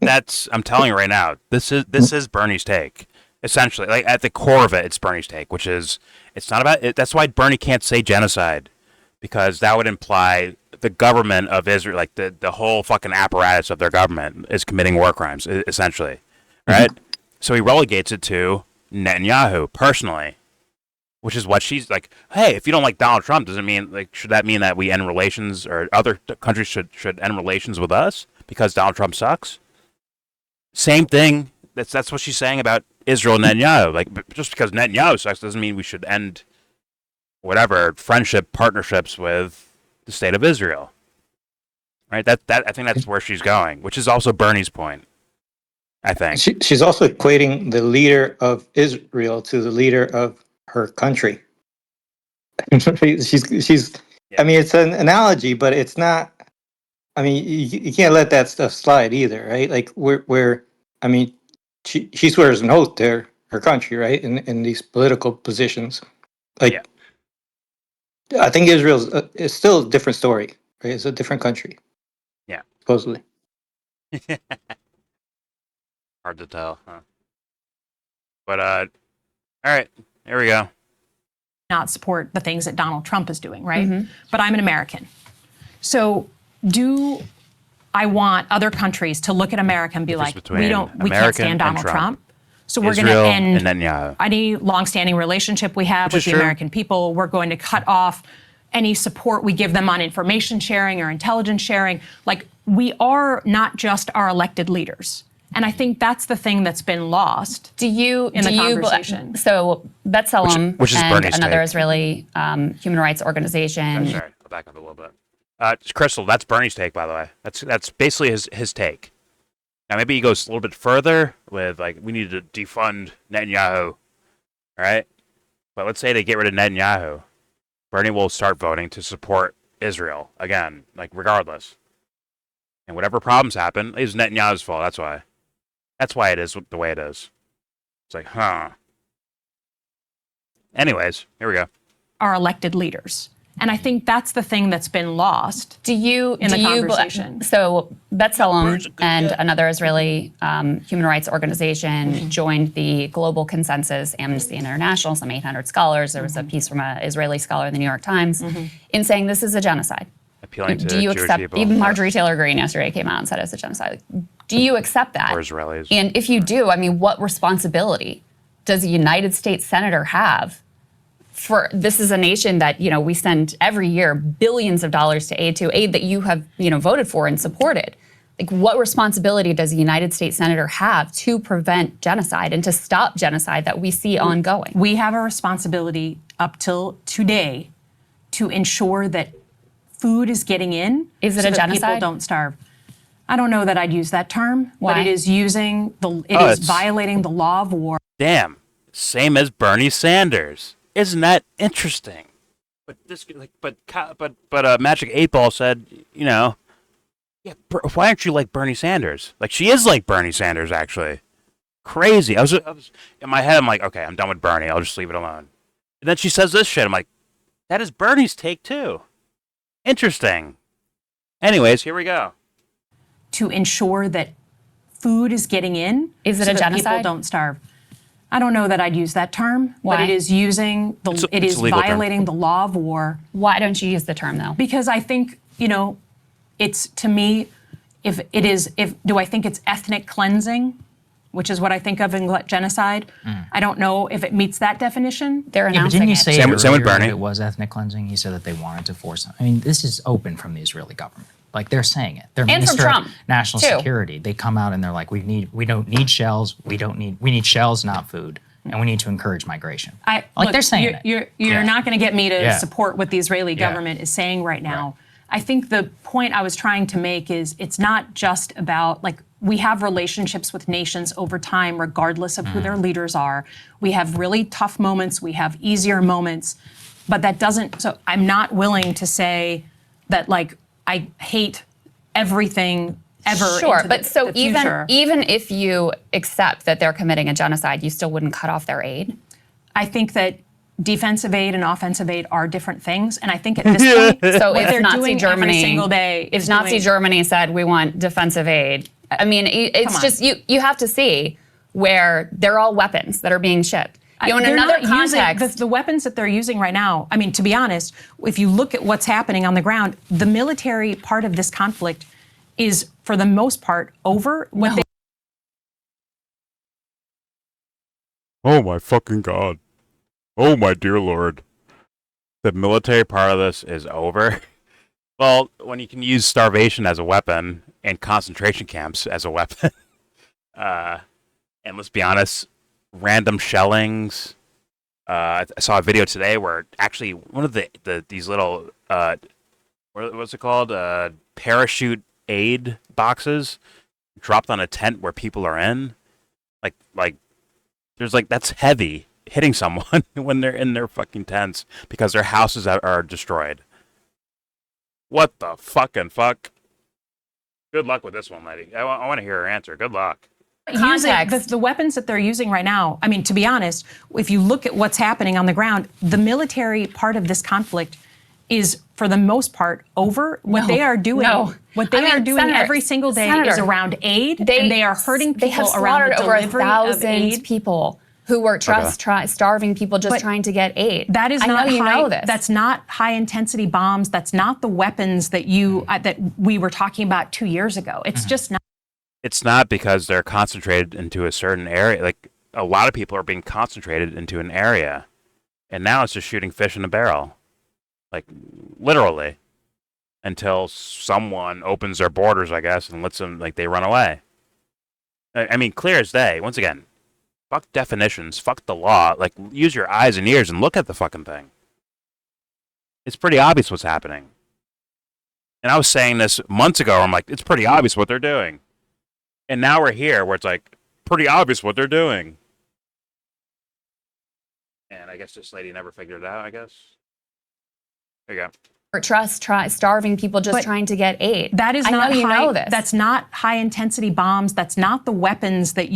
S1: I'm telling you right now, this is Bernie's take. Essentially, like at the core of it, it's Bernie's take, which is it's not about it. That's why Bernie can't say genocide, because that would imply the government of Israel, like the whole fucking apparatus of their government, is committing war crimes, essentially, right? So he relegates it to Netanyahu personally, which is what she's like. Hey, if you don't like Donald Trump, doesn't mean like should that mean that we end relations, or other countries should end relations with us because Donald Trump sucks? Same thing. That's what she's saying about Israel and Netanyahu. Like, just because Netanyahu sucks doesn't mean we should end whatever partnerships with the state of Israel. Right? That I think that's where she's going, which is also Bernie's point. I think
S7: she's also equating the leader of Israel to the leader of her country. she's. I mean, it's an analogy, but it's not. I mean, you can't let that stuff slide either, right? Like we're I mean, she swears an oath to her country, right? In these political positions, like I think Israel's is still a different story, right? It's a different country.
S1: Yeah,
S7: supposedly.
S1: Hard to tell, huh? But all right, here we go.
S6: Not support the things that Donald Trump is doing, right? But I'm an American. So do I want other countries to look at America and be like, we can't stand Donald Trump. So we're going to end any longstanding relationship we have with the American people. We're going to cut off any support we give them on information sharing or intelligence sharing. Like, we are not just our elected leaders. And I think that's the thing that's been lost in the conversation.
S2: So B'Tselem,
S1: which is
S2: and
S1: Bernie's
S2: another
S1: take.
S2: Israeli human rights organization.
S1: Sorry, I'll back up a little bit. Krystal, that's Bernie's take, by the way. That's basically his take. Now maybe he goes a little bit further with like we need to defund Netanyahu, all right? But let's say they get rid of Netanyahu, Bernie will start voting to support Israel again, like regardless. And whatever problems happen, it's Netanyahu's fault. That's why. That's why it is the way it is. It's like, huh. Anyways, here we go.
S6: Our elected leaders. And I think that's the thing that's been lost
S2: in the
S6: conversation.
S2: So B'Tselem and another Israeli human rights organization joined the global consensus, Amnesty International, some 800 scholars. There was a piece from an Israeli scholar in the New York Times in saying this is a genocide.
S1: Appealing to
S2: Do you
S1: Jewish
S2: accept?
S1: people.
S2: Even Marjorie Taylor Greene yesterday came out and said it's a genocide. Do you accept that?
S1: Or Israelis.
S2: And if you do, I mean, what responsibility does a United States senator have? For this is a nation that we send every year billions of dollars to aid that you have voted for and supported. Like, what responsibility does a United States senator have to prevent genocide and to stop genocide that we see ongoing?
S6: We have a responsibility up till today to ensure that food is getting in.
S2: Is it
S6: so
S2: a
S6: that
S2: genocide?
S6: People don't starve. I don't know that I'd use that term,
S2: Why?
S6: but it is it's violating the law of war.
S1: Damn, same as Bernie Sanders. Isn't that interesting? But Magic 8 Ball said, yeah, why aren't you like Bernie Sanders? Like, she is like Bernie Sanders, actually. Crazy. I was in my head. I'm like, okay, I'm done with Bernie. I'll just leave it alone. And then she says this shit. I'm like, that is Bernie's take too. Interesting. Anyways, here we go.
S6: To ensure that food is getting in.
S2: Is it
S6: so
S2: a
S6: that
S2: genocide?
S6: People don't starve. I don't know that I'd use that term,
S2: Why?
S6: but it is
S1: it's a legal
S6: violating
S1: term.
S6: the law of war.
S2: Why don't you use the term though?
S6: Because I think, it's, to me, do I think it's ethnic cleansing, which is what I think of in genocide? I don't know if it meets that definition.
S2: They're
S9: Yeah, but
S2: announcing
S9: didn't you
S2: it.
S9: say
S1: Same with
S9: earlier
S1: Bernie.
S9: that it was ethnic cleansing? He said that they wanted to force. I mean, this is open from the Israeli government. Like, they're saying it. Their
S2: And from
S9: Minister
S2: Trump,
S9: of National
S2: too.
S9: Security. They come out and they're like, we don't need shells. We need shells, not food, and we need to encourage migration. They're saying
S6: you're
S9: it.
S6: not going to get me to
S9: Yeah.
S6: support what the Israeli
S9: Yeah.
S6: government is saying right now. I think the point I was trying to make is it's not just about, like, we have relationships with nations over time, regardless of who their leaders are. We have really tough moments. We have easier moments. But that doesn't, so I'm not willing to say that, like, I hate everything ever.
S2: Sure,
S6: into
S2: but so
S6: the future.
S2: even if you accept that they're committing a genocide, you still wouldn't cut off their aid?
S6: I think that defensive aid and offensive aid are different things, and I think at this point,
S2: So
S6: what
S2: if
S6: they're
S2: Nazi
S6: doing
S2: Germany,
S6: every single day,
S2: if
S6: is
S2: Nazi
S6: doing-
S2: Germany said we want defensive aid, I mean, it's
S6: Come on.
S2: just you have to see where they're all weapons that are being shipped. In
S6: They're
S2: another
S6: not using
S2: context,
S6: the weapons that they're using right now. I mean, to be honest, if you look at what's happening on the ground, the military part of this conflict is, for the most part, over.
S1: Oh my fucking god. Oh my dear lord. The military part of this is over. Well, when you can use starvation as a weapon and concentration camps as a weapon, and let's be honest, random shellings. I saw a video today where actually one of these little what's it called? Parachute aid boxes dropped on a tent where people are in. Like there's that's heavy hitting someone when they're in their fucking tents because their houses are destroyed. What the fucking fuck? Good luck with this one, lady. I want to hear her answer. Good luck.
S6: The weapons that they're using right now, I mean, to be honest, if you look at what's happening on the ground, the military part of this conflict is, for the most part, over. What they are doing,
S2: Senator,
S6: every single day is around aid, and they are hurting people
S2: They have
S6: around
S2: slaughtered
S6: the
S2: over
S6: delivery of
S2: 1,000
S6: aid.
S2: people who were starving people just trying to get aid.
S6: That is
S2: I
S6: not
S2: know you
S6: high,
S2: know this.
S6: That's not high intensity bombs. That's not the weapons that that we were talking about 2 years ago. It's just not.
S1: It's not because they're concentrated into a certain area. Like, a lot of people are being concentrated into an area. And now it's just shooting fish in a barrel. Like, literally. Until someone opens their borders, I guess, and lets them, they run away. I mean, clear as day. Once again, fuck definitions, fuck the law. Use your eyes and ears and look at the fucking thing. It's pretty obvious what's happening. And I was saying this months ago. I'm like, it's pretty obvious what they're doing. And now we're here where it's pretty obvious what they're doing. And I guess this lady never figured it out, I guess. There you go.
S2: trust, starving people just trying to get aid.
S6: That is
S2: I
S6: not
S2: know you
S6: high,
S2: know this.
S6: That's not high intensity bombs. That's not the weapons that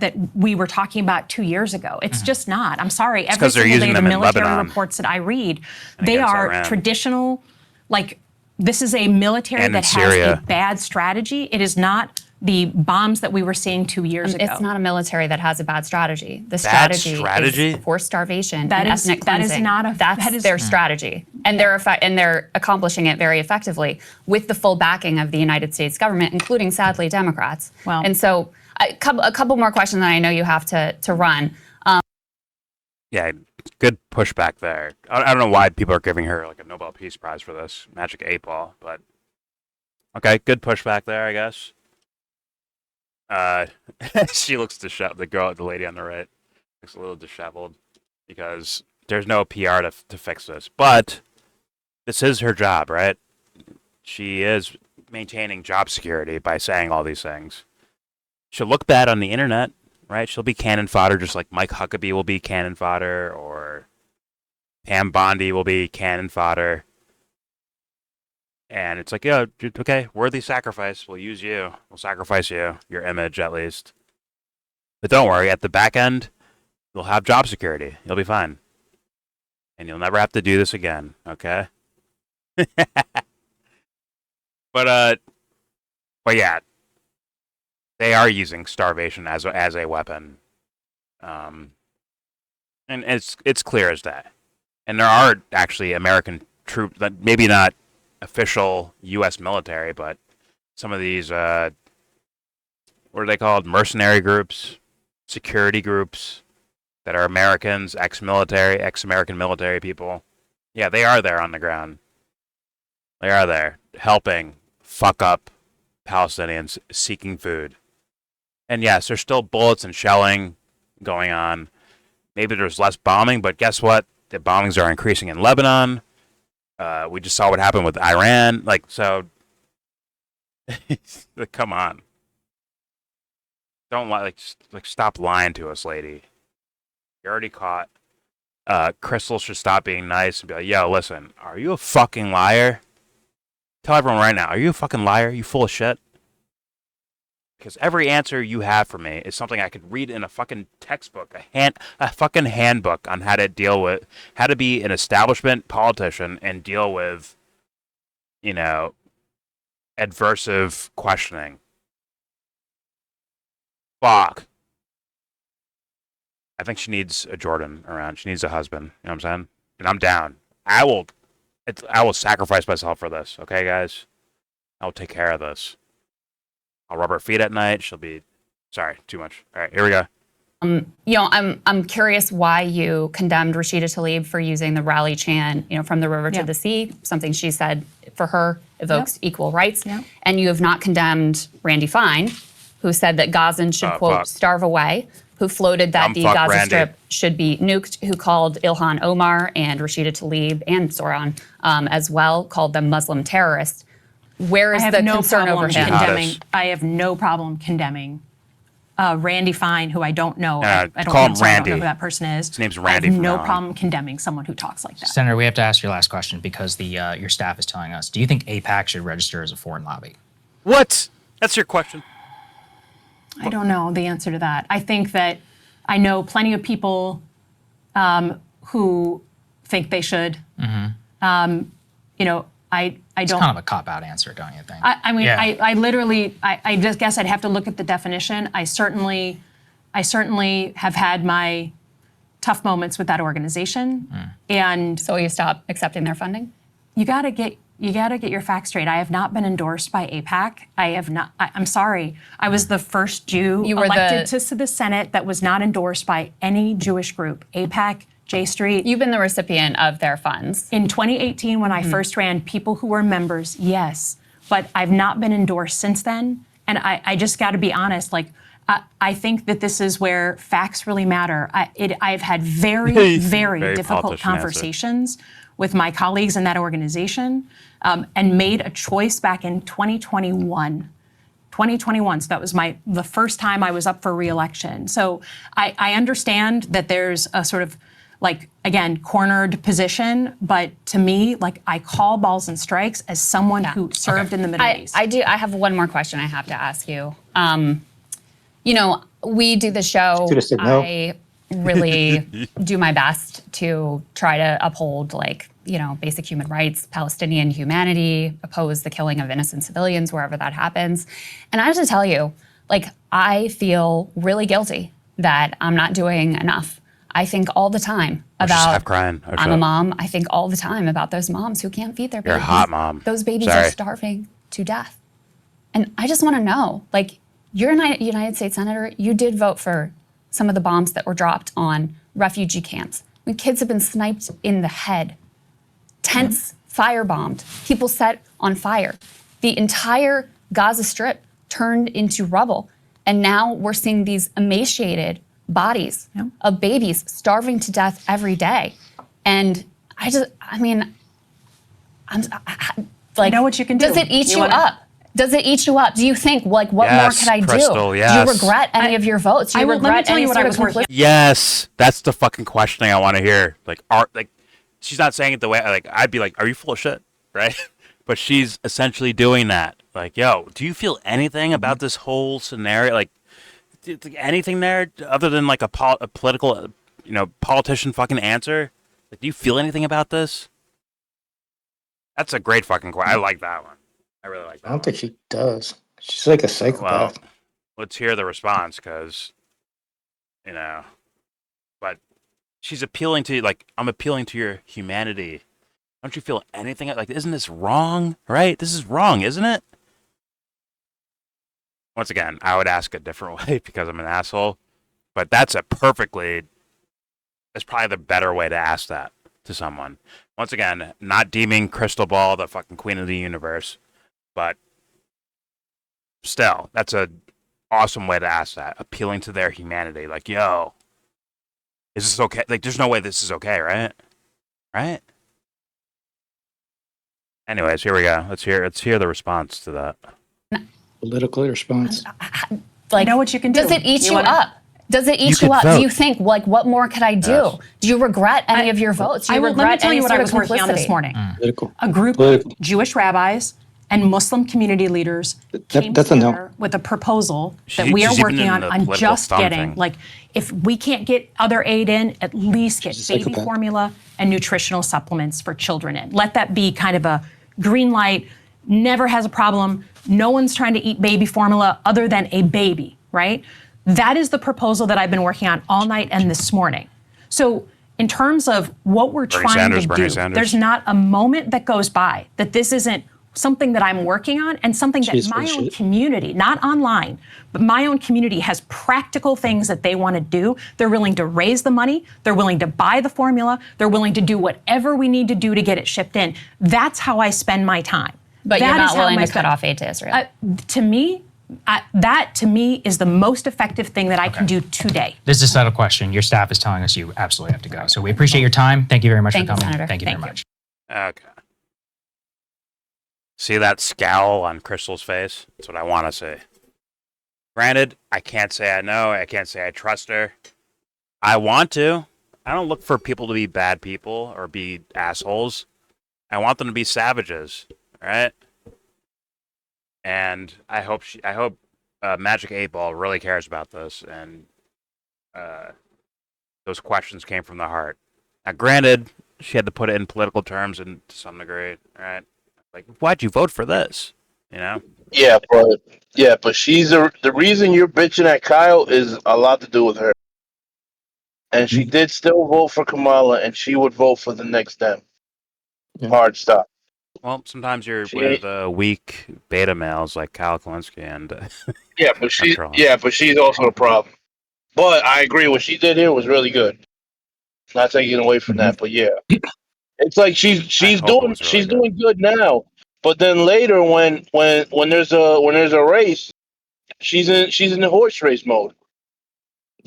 S6: that we were talking about 2 years ago. It's just not. I'm sorry. Every
S1: 'cause they're
S6: single day,
S1: using
S6: the
S1: them in
S6: military
S1: Lebanon
S6: reports that I read, they
S1: against
S6: are
S1: Iran.
S6: traditional. Like, this is a military
S1: And in
S6: that has
S1: Syria.
S6: a bad strategy. It is not the bombs that we were seeing 2 years ago.
S2: It's not a military that has a bad strategy. The
S1: Bad
S2: strategy
S1: strategy?
S2: is forced starvation
S6: That
S2: and
S6: is-
S2: ethnic
S6: that is
S2: cleansing.
S6: not a-
S2: That's
S6: that is-
S2: their strategy, and they're accomplishing it very effectively with the full backing of the United States government, including sadly Democrats.
S6: Well-
S2: and so a couple more questions that I know you have to run.
S1: Yeah, good pushback there. I don't know why people are giving her like a Nobel Peace Prize for this Magic 8-Ball, but okay, good pushback there, I guess. She looks disheveled. The lady on the right looks a little disheveled because there's no PR to fix this. But this is her job, right? She is maintaining job security by saying all these things. She'll look bad on the internet, right? She'll be cannon fodder, just like Mike Huckabee will be cannon fodder, or Pam Bondi will be cannon fodder. And it's like, yeah, okay, worthy sacrifice. We'll use you. We'll sacrifice you, your image at least. But don't worry, at the back end, you'll have job security. You'll be fine. And you'll never have to do this again, okay? But yeah, they are using starvation as a weapon. And it's clear as day. And there are actually American troops, maybe not official U.S. military, but some of these, what are they called? Mercenary groups, security groups that are Americans, ex-American military people. Yeah, they are there on the ground. They are there helping fuck up Palestinians seeking food. And yes, there's still bullets and shelling going on. Maybe there's less bombing, but guess what? The bombings are increasing in Lebanon. We just saw what happened with Iran. Like, so, come on. Don't stop lying to us, lady. You're already caught. Krystal should stop being nice and be like, yo, listen, are you a fucking liar? Tell everyone right now, are you a fucking liar? You full of shit? Because every answer you have for me is something I could read in a fucking textbook, a fucking handbook on how to be an establishment politician and deal with, adversive questioning. Fuck. I think she needs a Jordan around. She needs a husband. You know what I'm saying? And I'm down. I will sacrifice myself for this. Okay, guys? I will take care of this. I'll rub her feet at night. She'll be... Sorry, too much. All right, here we go.
S2: I'm curious why you condemned Rashida Tlaib for using the rally chant, from the river to the sea, something she said for her evokes equal rights. And you have not condemned Randy Fine, who said that Gazans should, quote, starve away, who floated that the Gaza
S1: Randy.
S2: Strip should be nuked, who called Ilhan Omar and Rashida Tlaib and Soran as well, called them Muslim terrorists. Where is the concern over him?
S6: I have no problem condemning Randy Fine, who I don't know. I don't
S1: call him
S6: know, so I don't
S1: Randy.
S6: know who that person is.
S1: His name's Randy
S6: I have
S1: from
S6: no
S1: now on.
S6: problem condemning someone who talks like that.
S9: Senator, we have to ask your last question because your staff is telling us. Do you think AIPAC should register as a foreign lobby?
S1: What? That's your question.
S6: I don't know the answer to that. I think that I know plenty of people who think they should. I don't.
S9: It's kind of a cop-out answer, don't you think?
S6: I mean,
S9: Yeah.
S6: I literally, I just guess I'd have to look at the definition. I certainly have had my tough moments with that organization, and
S2: So you stop accepting their funding?
S6: you got to get your facts straight. I have not been endorsed by AIPAC. I have not. I'm sorry. I was the first Jew
S2: You were
S6: elected to the Senate that was not endorsed by any Jewish group. AIPAC, J Street.
S2: You've been the recipient of their funds.
S6: In 2018, when I first ran, people who were members, yes, but I've not been endorsed since then. And I just got to be honest, I think that this is where facts really matter. I've had very, very difficult
S1: politician answer.
S6: conversations with my colleagues in that organization and made a choice back in 2021. 2021, so that was the first time I was up for re-election. So I understand that there's a sort of like, again, cornered position, but to me, like, I call balls and strikes as someone who served in the Middle East.
S2: I do. I have one more question I have to ask you. We do the show.
S7: Should've said no.
S2: I really do my best to try to uphold, basic human rights, Palestinian humanity, oppose the killing of innocent civilians wherever that happens. And I have to tell you, I feel really guilty that I'm not doing enough. I think all the time about.
S1: Stop crying.
S2: I'm a mom. I think all the time about those moms who can't feed their babies.
S1: You're a hot mom.
S2: Those babies
S1: Sorry.
S2: are starving to death. And I just want to know, you're a United States Senator. You did vote for some of the bombs that were dropped on refugee camps. When kids have been sniped in the head, tents firebombed, people set on fire. The entire Gaza Strip turned into rubble. And now we're seeing these emaciated bodies of babies starving to death every day. And I
S6: know what you can do.
S2: Does it eat you up? Does it eat you up? Do you think, what more could I do?
S1: Krystal, yes.
S2: Do you regret any of your votes? Do you regret
S6: let me tell
S2: any
S6: you what
S2: sort
S6: I
S2: of
S6: was working.
S2: complicity?
S1: Yes, that's the fucking questioning I want to hear. She's not saying it the way I'd be like, "Are you full of shit?" Right? But she's essentially doing that. Yo, do you feel anything about this whole scenario? Anything there other than a political, politician fucking answer? Do you feel anything about this? That's a great fucking question. I like that one. I really like that.
S7: I don't think she does. She's like a psychopath.
S1: Well, let's hear the response, because, but she's appealing to, I'm appealing to your humanity. Don't you feel anything? Isn't this wrong? Right? This is wrong, isn't it? Once again, I would ask a different way because I'm an asshole, but that's probably the better way to ask that to someone. Once again, not deeming Crystal Ball the fucking queen of the universe, but still, that's a awesome way to ask that. Appealing to their humanity. Yo, is this okay? There's no way this is okay, right? Right? Anyways, here we go. Let's hear the response to that.
S7: Political response.
S6: I know what you can do.
S2: Does it eat you up? Does it eat you up?
S1: vote.
S2: Do you think, what more could I do?
S1: Yes.
S2: Do you regret any of your votes? Do you
S6: let me
S2: regret
S6: tell
S2: any
S6: you what
S2: sort
S6: I
S2: of
S6: was working on this
S2: complicity?
S6: morning.
S7: Political.
S6: A group of Jewish rabbis and Muslim community leaders came
S7: that's a no.
S6: together with a proposal that we are
S1: She's even
S6: working
S1: in
S6: on
S1: the
S6: on
S1: political
S6: just getting,
S1: thing.
S6: if we can't get other aid in, at least get
S7: She's a
S6: baby
S7: psychopath.
S6: formula and nutritional supplements for children in. Let that be kind of a green light, never has a problem. No one's trying to eat baby formula other than a baby, right? That is the proposal that I've been working on all night and this morning. So in terms of what we're trying to do, there's not a moment that goes by that this isn't something that I'm working on and something that my own community, not online, but my own community has practical things that they want to do. They're willing to raise the money. They're willing to buy the formula. They're willing to do whatever we need to do to get it shipped in. That's how I spend my time.
S2: But you're not willing to cut off aid to Israel.
S6: That to me is the most effective thing that I can do today.
S9: This is a settled question. Your staff is telling us you absolutely have to go. So we appreciate your time. Thank you very much for coming.
S2: Senator.
S9: Thank you very much.
S1: Okay. See that scowl on Crystal's face? That's what I want to see. Granted, I can't say I know. I can't say I trust her. I want to. I don't look for people to be bad people or be assholes. I want them to be savages. All right? And I hope Magic 8 Ball really cares about this, and those questions came from the heart. Now, granted, she had to put it in political terms and to some degree, right? Why'd you vote for this?
S8: Yeah, but she's the reason you're bitching at Kyle is a lot to do with her, and she did still vote for Kamala, and she would vote for the next Dem.
S7: Yeah.
S8: Hard stop.
S1: Well, sometimes you're with weak beta males like Kyle Kalinske and.
S8: But she's also a problem. But I agree, what she did here was really good. Not taking away from that, but yeah, it's like she's doing good now. But then later, when there's a race, she's in the horse race mode,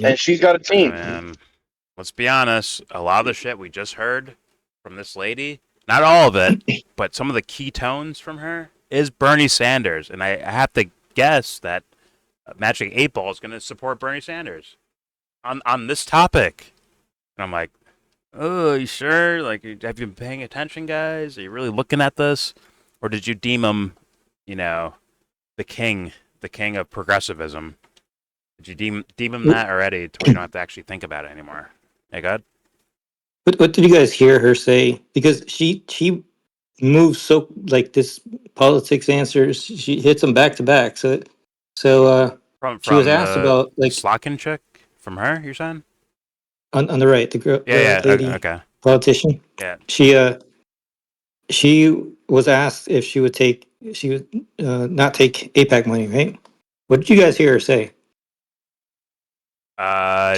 S8: and she's got a team.
S1: Man, let's be honest. A lot of the shit we just heard from this lady, not all of it, but some of the key tones from her is Bernie Sanders, and I have to guess that Magic 8 Ball is going to support Bernie Sanders on this topic. And I'm like, "Oh, you sure? Like, have you been paying attention, guys? Are you really looking at this?" Or did you deem him, you know, the king of progressivism? Did you deem him that already to where you don't have to actually think about it anymore? Hey, God.
S7: What did you guys hear her say? Because she moves so like this politics answers. She hits them back to back. So she was
S1: From
S7: asked
S1: the
S7: about like
S1: Slotkin chick, from her, you're saying?
S7: on the right, the girl,
S1: Yeah,
S7: the
S1: yeah,
S7: lady
S1: okay.
S7: politician.
S1: Yeah.
S7: She was asked if she would not take APAC money, right? What did you guys hear her say?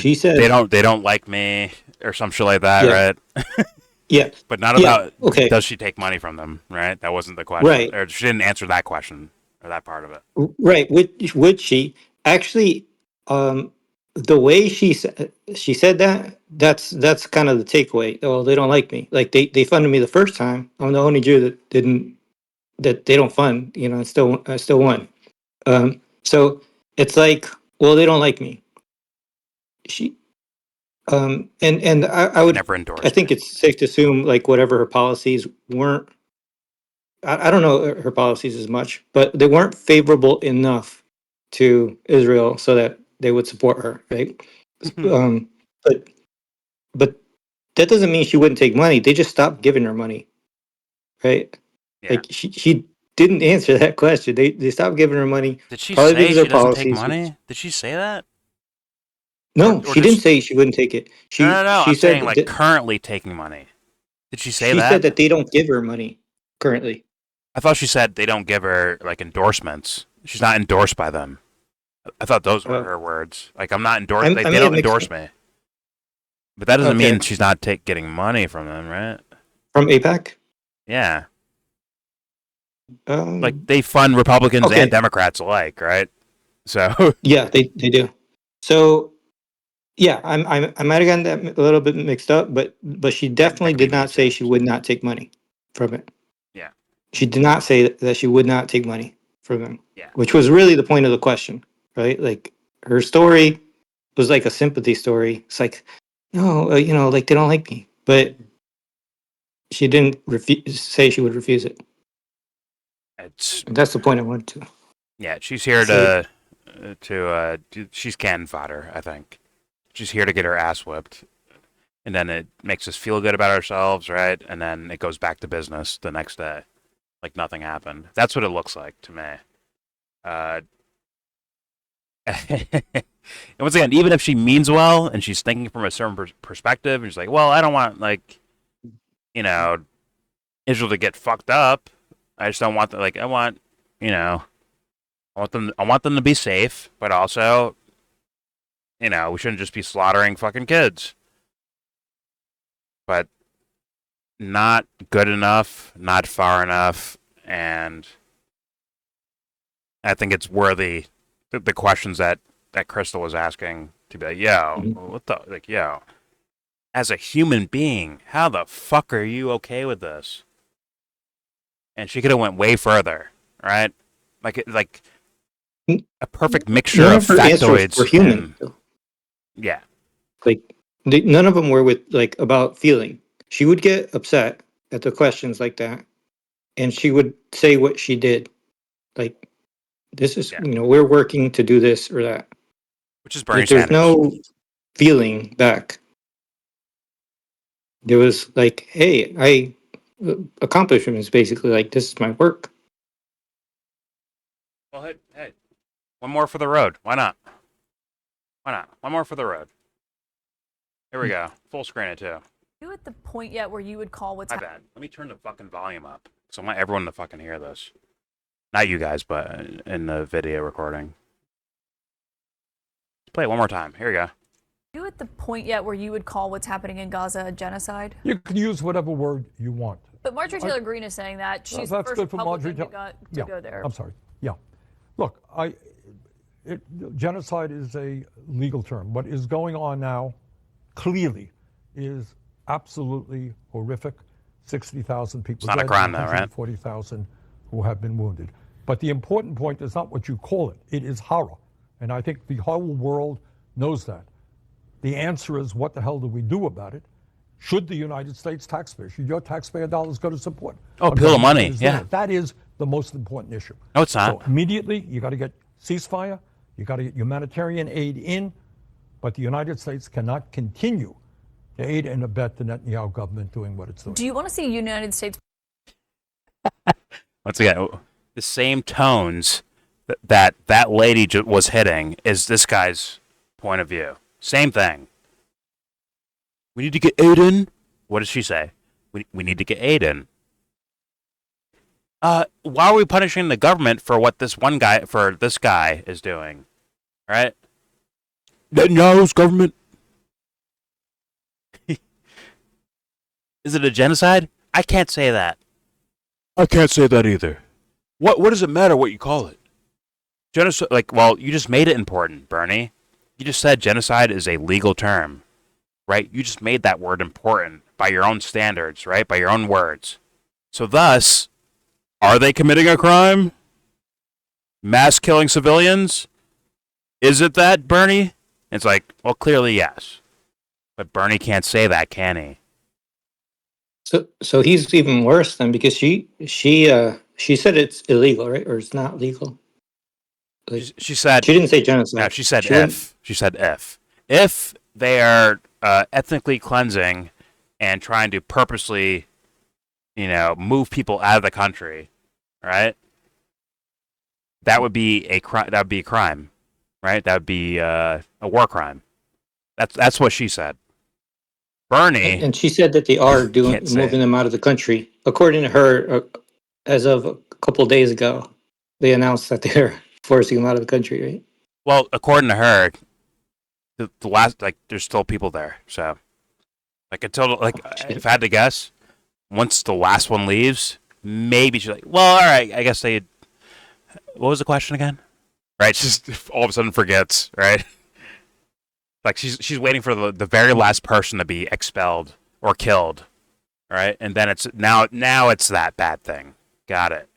S7: She said,
S1: They don't like me or some shit like that,
S7: "Yeah,
S1: right?
S7: yeah,
S1: But not
S7: yeah,
S1: about
S7: okay,
S1: does she take money from them, right? That wasn't the question,
S7: right,
S1: or she didn't answer that question or that part of it.
S7: right." Would she actually? The way she said that, that's kind of the takeaway. Oh, they don't like me. Like they funded me the first time. I'm the only Jew that didn't that they don't fund. You know, I still won. So it's like, well, they don't like me. She and
S1: Never
S7: I
S1: endorsed me.
S7: think it's safe to assume like whatever her policies weren't. I don't know her policies as much, but they weren't favorable enough to Israel so that they would support her, right? Um, but but that doesn't mean she wouldn't take money. They just stopped giving her money, right?
S1: Yeah.
S7: Like she didn't answer that question. They stopped giving her money
S1: Did she
S7: probably
S1: say
S7: because her
S1: she doesn't take
S7: policies.
S1: money? Did she say that?
S7: No,
S1: Or
S7: she
S1: did
S7: didn't
S1: she?
S7: say she wouldn't take it.
S1: No, no, no.
S7: She
S1: I'm saying
S7: said
S1: like
S7: that
S1: currently taking money. Did she say
S7: she said
S1: that?
S7: that they don't give her money currently.
S1: I thought she said they don't give her like endorsements. She's not endorsed by them. I thought those were
S7: Uh,
S1: her words. Like I'm not endorsed.
S7: I
S1: They
S7: may have
S1: don't
S7: mixed.
S1: endorse me. But that doesn't
S7: Okay,
S1: mean she's not getting money from them, right?
S7: from APAC.
S1: Yeah. Like
S7: Um,
S1: they fund Republicans and
S7: okay,
S1: Democrats alike, right? So
S7: yeah, they do. So yeah, I might have gotten that a little bit mixed up, but she
S1: that
S7: definitely
S1: could be
S7: did
S1: me
S7: not say
S1: too.
S7: she would not take money from it.
S1: Yeah.
S7: She did not say that she would not take money from them,
S1: Yeah.
S7: which was really the point of the question, right? Like her story was like a sympathy story. It's like, no, you know, like they don't like me, but she didn't say she would refuse it.
S1: It's
S7: And that's the point I wanted to
S1: yeah. She's here
S7: say.
S1: she's cannon fodder. I think she's here to get her ass whipped, and then it makes us feel good about ourselves, right? And then it goes back to business the next day, like nothing happened. That's what it looks like to me. Uh, and once again, even if she means well and she's thinking from a certain perspective, and she's like, "Well, I don't want like, you know, Israel to get fucked up. I just don't want like I want, you know, I want them to be safe, but also, you know, we shouldn't just be slaughtering fucking kids." But not good enough, not far enough, and I think it's worthy the questions that Krystal was asking to be like, yo,
S7: Mhm.
S1: what the like, yo, as a human being, how the fuck are you okay with this? And she could have went way further, right? Like a perfect mixture
S7: None
S1: of
S7: of her answers were
S1: factoids
S7: human.
S1: and yeah,
S7: Like none of them were with like about feeling. She would get upset at the questions like that, and she would say what she did. Like this is,
S1: yeah,
S7: you know, we're working to do this or that.
S1: which is Bernie
S7: Like there's
S1: Sanders.
S7: no feeling back. There was like, hey, I accomplishments basically like this is my work.
S1: Well, hey, one more for the road. Why not? Why not? One more for the road. Here we go. Full screen it too.
S10: Are you at the point yet where you would call what's
S1: My
S10: happening?
S1: bad. Let me turn the fucking volume up. So I want everyone to fucking hear this. Not you guys, but in the video recording. Let's play it one more time. Here we go.
S10: Are you at the point yet where you would call what's happening in Gaza a genocide?
S11: You can use whatever word you want.
S10: But Marjorie Taylor Greene is saying that she's the
S11: That's
S10: first
S11: good for Marjorie
S10: Republican to go there.
S11: I'm sorry. Yeah. Look, genocide is a legal term. What is going on now clearly is absolutely horrific. 60,000 people
S1: It's not a
S11: dead,
S1: crime, though, right?
S11: 140,000 who have been wounded. But the important point is not what you call it. It is horror. And I think the whole world knows that. The answer is, what the hell do we do about it? should the United States taxpayer, should your taxpayer dollars go to support?
S1: Oh, bill of money, yeah.
S11: That is the most important issue.
S1: No, it's not.
S11: So immediately, you got to get ceasefire, you got to get humanitarian aid in, but the United States cannot continue to aid and abet the Netanyahu government doing what it's doing.
S10: Do you want to see United States?
S1: Once again, the same tones that lady was hitting is this guy's point of view. Same thing. We need to get aid in. What does she say? We need to get aid in. Why are we punishing the government for what this guy is doing? Right? Netanyahu's government. Is it a genocide? I can't say that. I can't say that either. What does it matter what you call it? Genocide, you just made it important, Bernie. You just said genocide is a legal term, right? You just made that word important by your own standards, right? By your own words. So thus, are they committing a crime? Mass killing civilians? Is it that, Bernie? It's like, well, clearly yes. But Bernie can't say that, can he?
S7: So he's even worse then, because she said it's illegal, right? Or it's not legal.
S1: She said
S7: she didn't say genocide.
S1: No, she said if. She said if they are ethnically cleansing and trying to purposely, move people out of the country, right? That would be a crime. That would be a crime, right? That would be a war crime. That's what she said. Bernie,
S7: and she said that they are moving them out of the country. According to her, as of a couple of days ago, they announced that they're forcing them out of the country, right?
S1: Well, according to her, the last there's still people there. So, until if I had to guess, once the last one leaves, maybe she's like, well, all right, I guess they. What was the question again? Right, she's all of a sudden forgets, right? She's waiting for the very last person to be expelled or killed, right? And then it's now it's that bad thing. Got it.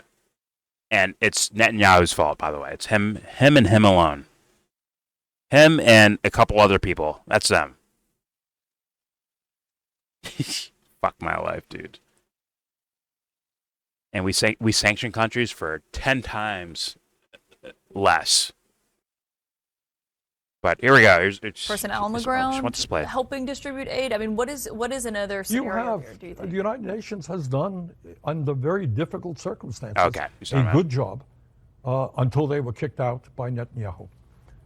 S1: And it's Netanyahu's fault, by the way. It's him and him alone. Him and a couple other people. That's them. Fuck my life, dude. And we sanction countries for 10 times less. But here we go. It's
S10: personnel on the ground
S1: display.
S10: helping distribute aid. I mean, what is another scenario here, do you think?
S11: The United Nations has done, under very difficult circumstances,
S1: a
S11: good job until they were kicked out by Netanyahu.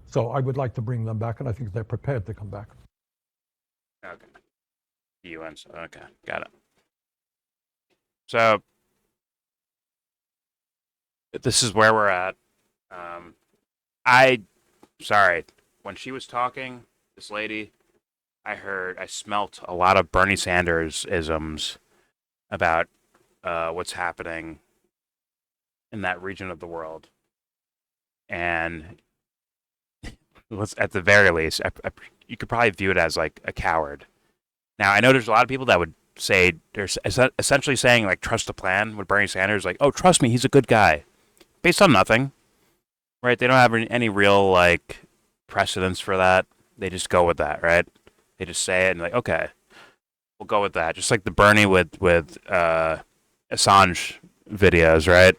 S11: So I would like to bring them back, and I think they're prepared to come back.
S1: Okay. UN. Okay, got it. So this is where we're at. Sorry. When she was talking, this lady, I smelt a lot of Bernie Sanders isms about what's happening in that region of the world. And at the very least, you could probably view it as a coward. Now, I know there's a lot of people that would say, they're essentially saying, trust the plan with Bernie Sanders. Oh, trust me, he's a good guy. Based on nothing, right? They don't have any real, precedence for that. They just go with that, right? They just say it and okay, we'll go with that. Just like the Bernie with Assange videos, right?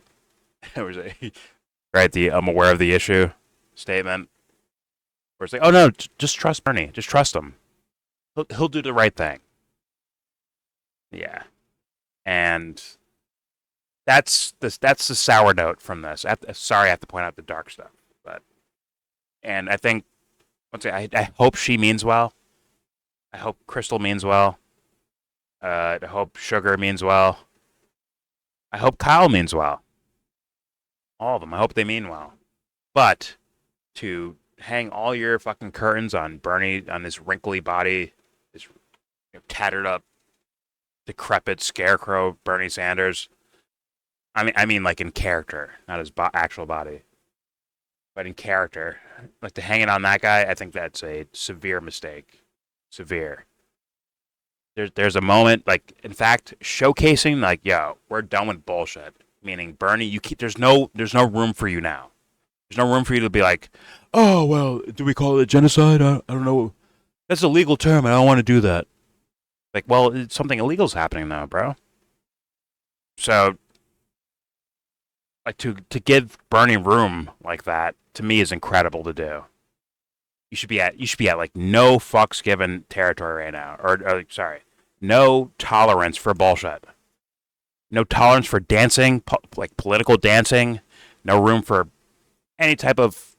S1: Right, the I'm aware of the issue statement. Where it's oh no, just trust Bernie. Just trust him. He'll do the right thing. Yeah. And that's the sour note from this. Sorry, I have to point out the dark stuff. And I think, I hope she means well. I hope Krystal means well. I hope Sugar means well. I hope Kyle means well. All of them. I hope they mean well. But to hang all your fucking curtains on Bernie, on his wrinkly body, this tattered up, decrepit scarecrow Bernie Sanders. I mean in character, not his actual body. But in character, to hang it on that guy, I think that's a severe mistake. Severe. There's a moment, in fact, showcasing, yo, we're done with bullshit. Meaning, Bernie, there's no room for you now. There's no room for you to be oh, well, do we call it a genocide? I don't know. That's a legal term, and I don't want to do that. Like, well, something illegal's happening now, bro. So, like, to give Bernie room like that to me is incredible to do. You should be at like no fucks given territory right now, or sorry, no tolerance for bullshit. No tolerance for dancing, like political dancing. No room for any type of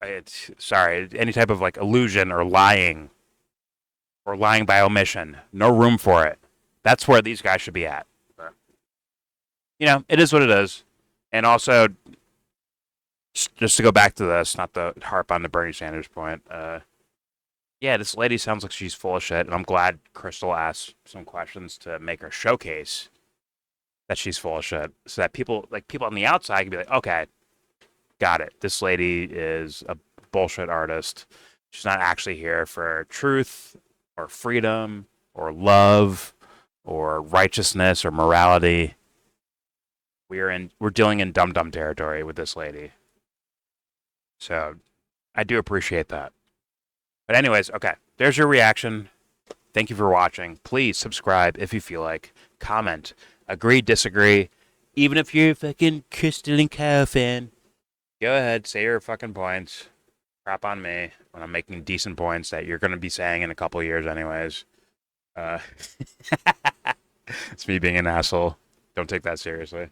S1: any type of like illusion or lying by omission. No room for it. That's where these guys should be at. But, it is what it is. And also, just to go back to this, not to harp on the Bernie Sanders point. Yeah, this lady sounds like she's full of shit, and I'm glad Krystal asked some questions to make her showcase that she's full of shit, so that people on the outside can be like, okay, got it. This lady is a bullshit artist. She's not actually here for truth or freedom or love or righteousness or morality. We're dealing in dumb territory with this lady. So I do appreciate that. But anyways, okay, there's your reaction. Thank you for watching. Please subscribe if you feel like. Comment. Agree, disagree. Even if you're a fucking Krystal and Cow fan, go ahead, say your fucking points. Crap on me when I'm making decent points that you're going to be saying in a couple years anyways. It's me being an asshole. Don't take that seriously.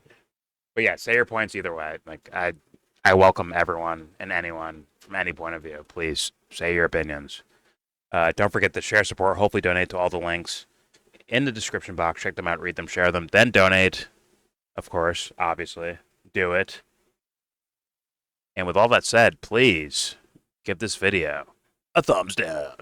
S1: But yeah, say your points either way. Like, I welcome everyone and anyone from any point of view. Please say your opinions. Don't forget to share, support, hopefully donate to all the links in the description box. Check them out, read them, share them, then donate. Of course, obviously. Do it. And with all that said, please give this video a thumbs down.